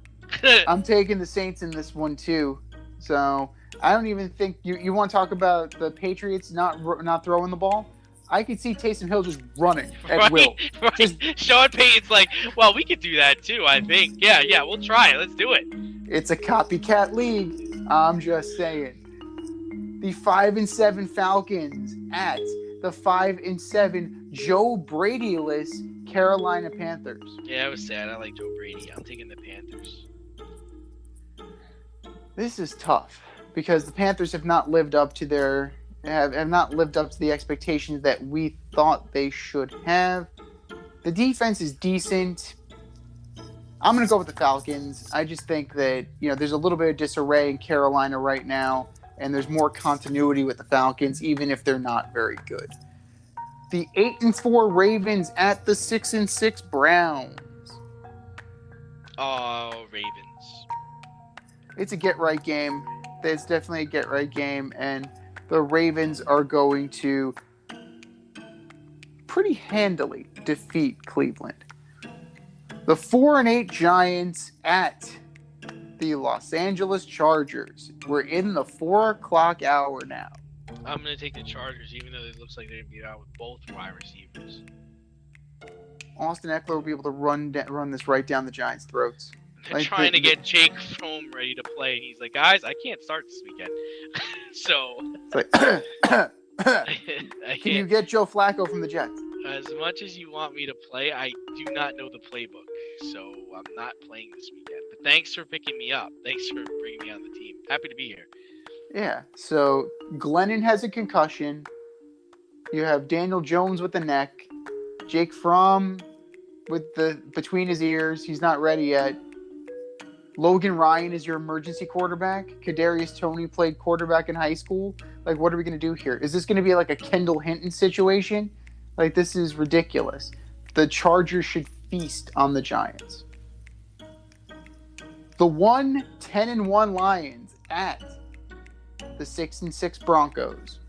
I'm taking the Saints in this one too. So I don't even think you want to talk about the Patriots not throwing the ball. I could see Taysom Hill just running at will. Right. Just, Sean Payton's like, well, we could do that too, I think. Yeah, we'll try it. Let's do it. It's a copycat league. I'm just saying. The 5-7 Falcons at the 5-7 Joe Brady-less Carolina Panthers. Yeah, it was sad. I like Joe Brady. I'm taking the Panthers. This is tough because the Panthers have not lived up to their have not lived up to the expectations that we thought they should have. The defense is decent. I'm going to go with the Falcons. I just think that, there's a little bit of disarray in Carolina right now, and there's more continuity with the Falcons, even if they're not very good. The 8-4 Ravens at the 6-6 Browns. Oh, Ravens. It's a get-right game. It's definitely a get-right game, and the Ravens are going to pretty handily defeat Cleveland. The 4-8 Giants at the Los Angeles Chargers. We're in the 4 o'clock hour now. I'm going to take the Chargers, even though it looks like they're going to be out with both wide receivers. Austin Eckler will be able to run this right down the Giants' throats. They're trying to get Jake Fromm ready to play, and he's like, guys, I can't start this weekend. So... Can you get Joe Flacco from the Jets? As much as you want me to play, I do not know the playbook, so I'm not playing this weekend. But thanks for picking me up. Thanks for bringing me on the team. Happy to be here. Yeah, so Glennon has a concussion. You have Daniel Jones with the neck. Jake Fromm with the between his ears. He's not ready yet. Logan Ryan is your emergency quarterback. Kadarius Toney played quarterback in high school. Like, what are we going to do here? Is this going to be like a Kendall Hinton situation? Like, this is ridiculous. The Chargers should feast on the Giants. The 10-1 Lions at the 6-6 Broncos.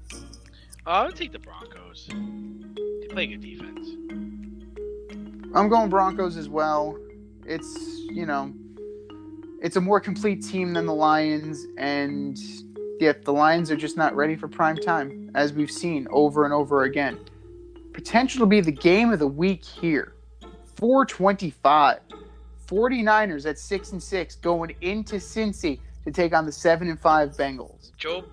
I would take the Broncos. They play good defense. I'm going Broncos as well. It's, it's a more complete team than the Lions, and yet the Lions are just not ready for prime time, as we've seen over and over again. Potential to be the game of the week here. 425. 49ers at 6-6 going into Cincy to take on the 7-5 Bengals. Joe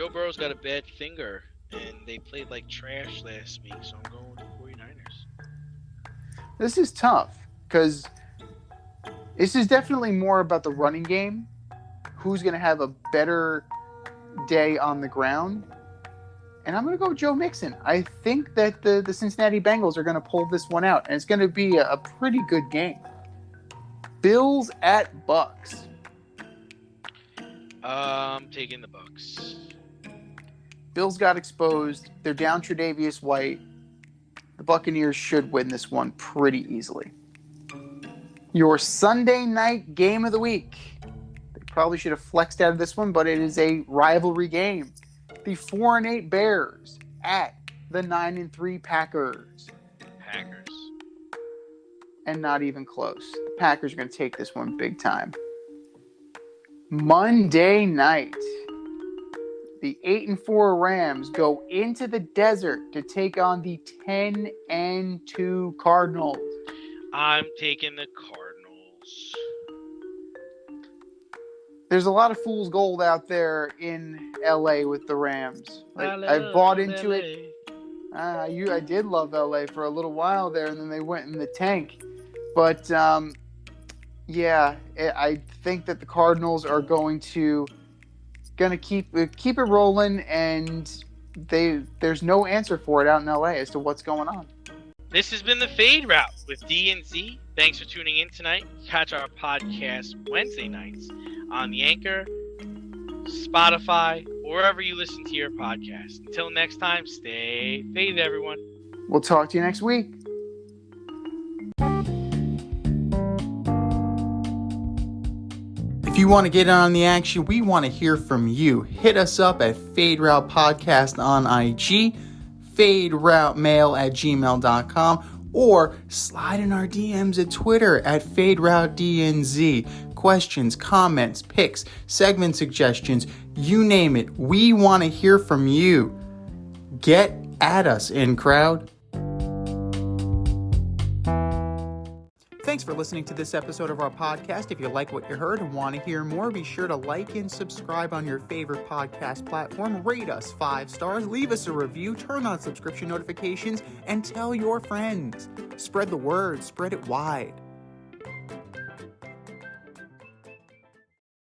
Burrow's got a bad finger, and they played like trash last week, so I'm going with the 49ers. This is tough because this is definitely more about the running game. Who's going to have a better day on the ground? And I'm going to go with Joe Mixon. I think that the Cincinnati Bengals are going to pull this one out, and it's going to be a pretty good game. Bills at Bucks. I'm taking the Bucks. Bills got exposed. They're down Tre'Davious White. The Buccaneers should win this one pretty easily. Your Sunday night game of the week. They probably should have flexed out of this one, but it is a rivalry game. The 4-8 Bears at the 9-3 Packers. Packers. And not even close. The Packers are going to take this one big time. Monday night. The 8-4 Rams go into the desert to take on the 10-2 Cardinals. I'm taking the Cardinals. There's a lot of fool's gold out there in LA with the Rams. I bought into it. I did love LA for a little while there, and then they went in the tank. But I think that the Cardinals are going to keep it rolling, and there's no answer for it out in LA as to what's going on. This has been the Fade Route with D and Z. Thanks for tuning in tonight. Catch our podcast Wednesday nights on the Anchor, Spotify, or wherever you listen to your podcast. Until next time, stay faded, everyone. We'll talk to you next week. If you want to get in on the action, we want to hear from you. Hit us up at Fade Route Podcast on IG, faderoutemail@gmail.com, or slide in our DMs at Twitter at FadeRouteDNZ. Questions, comments, picks, segment suggestions, you name it. We want to hear from you. Get at us, in crowd. Thanks for listening to this episode of our podcast. If you like what you heard and want to hear more, be sure to like and subscribe on your favorite podcast platform. Rate us 5 stars, leave us a review, turn on subscription notifications, and tell your friends. Spread the word, spread it wide.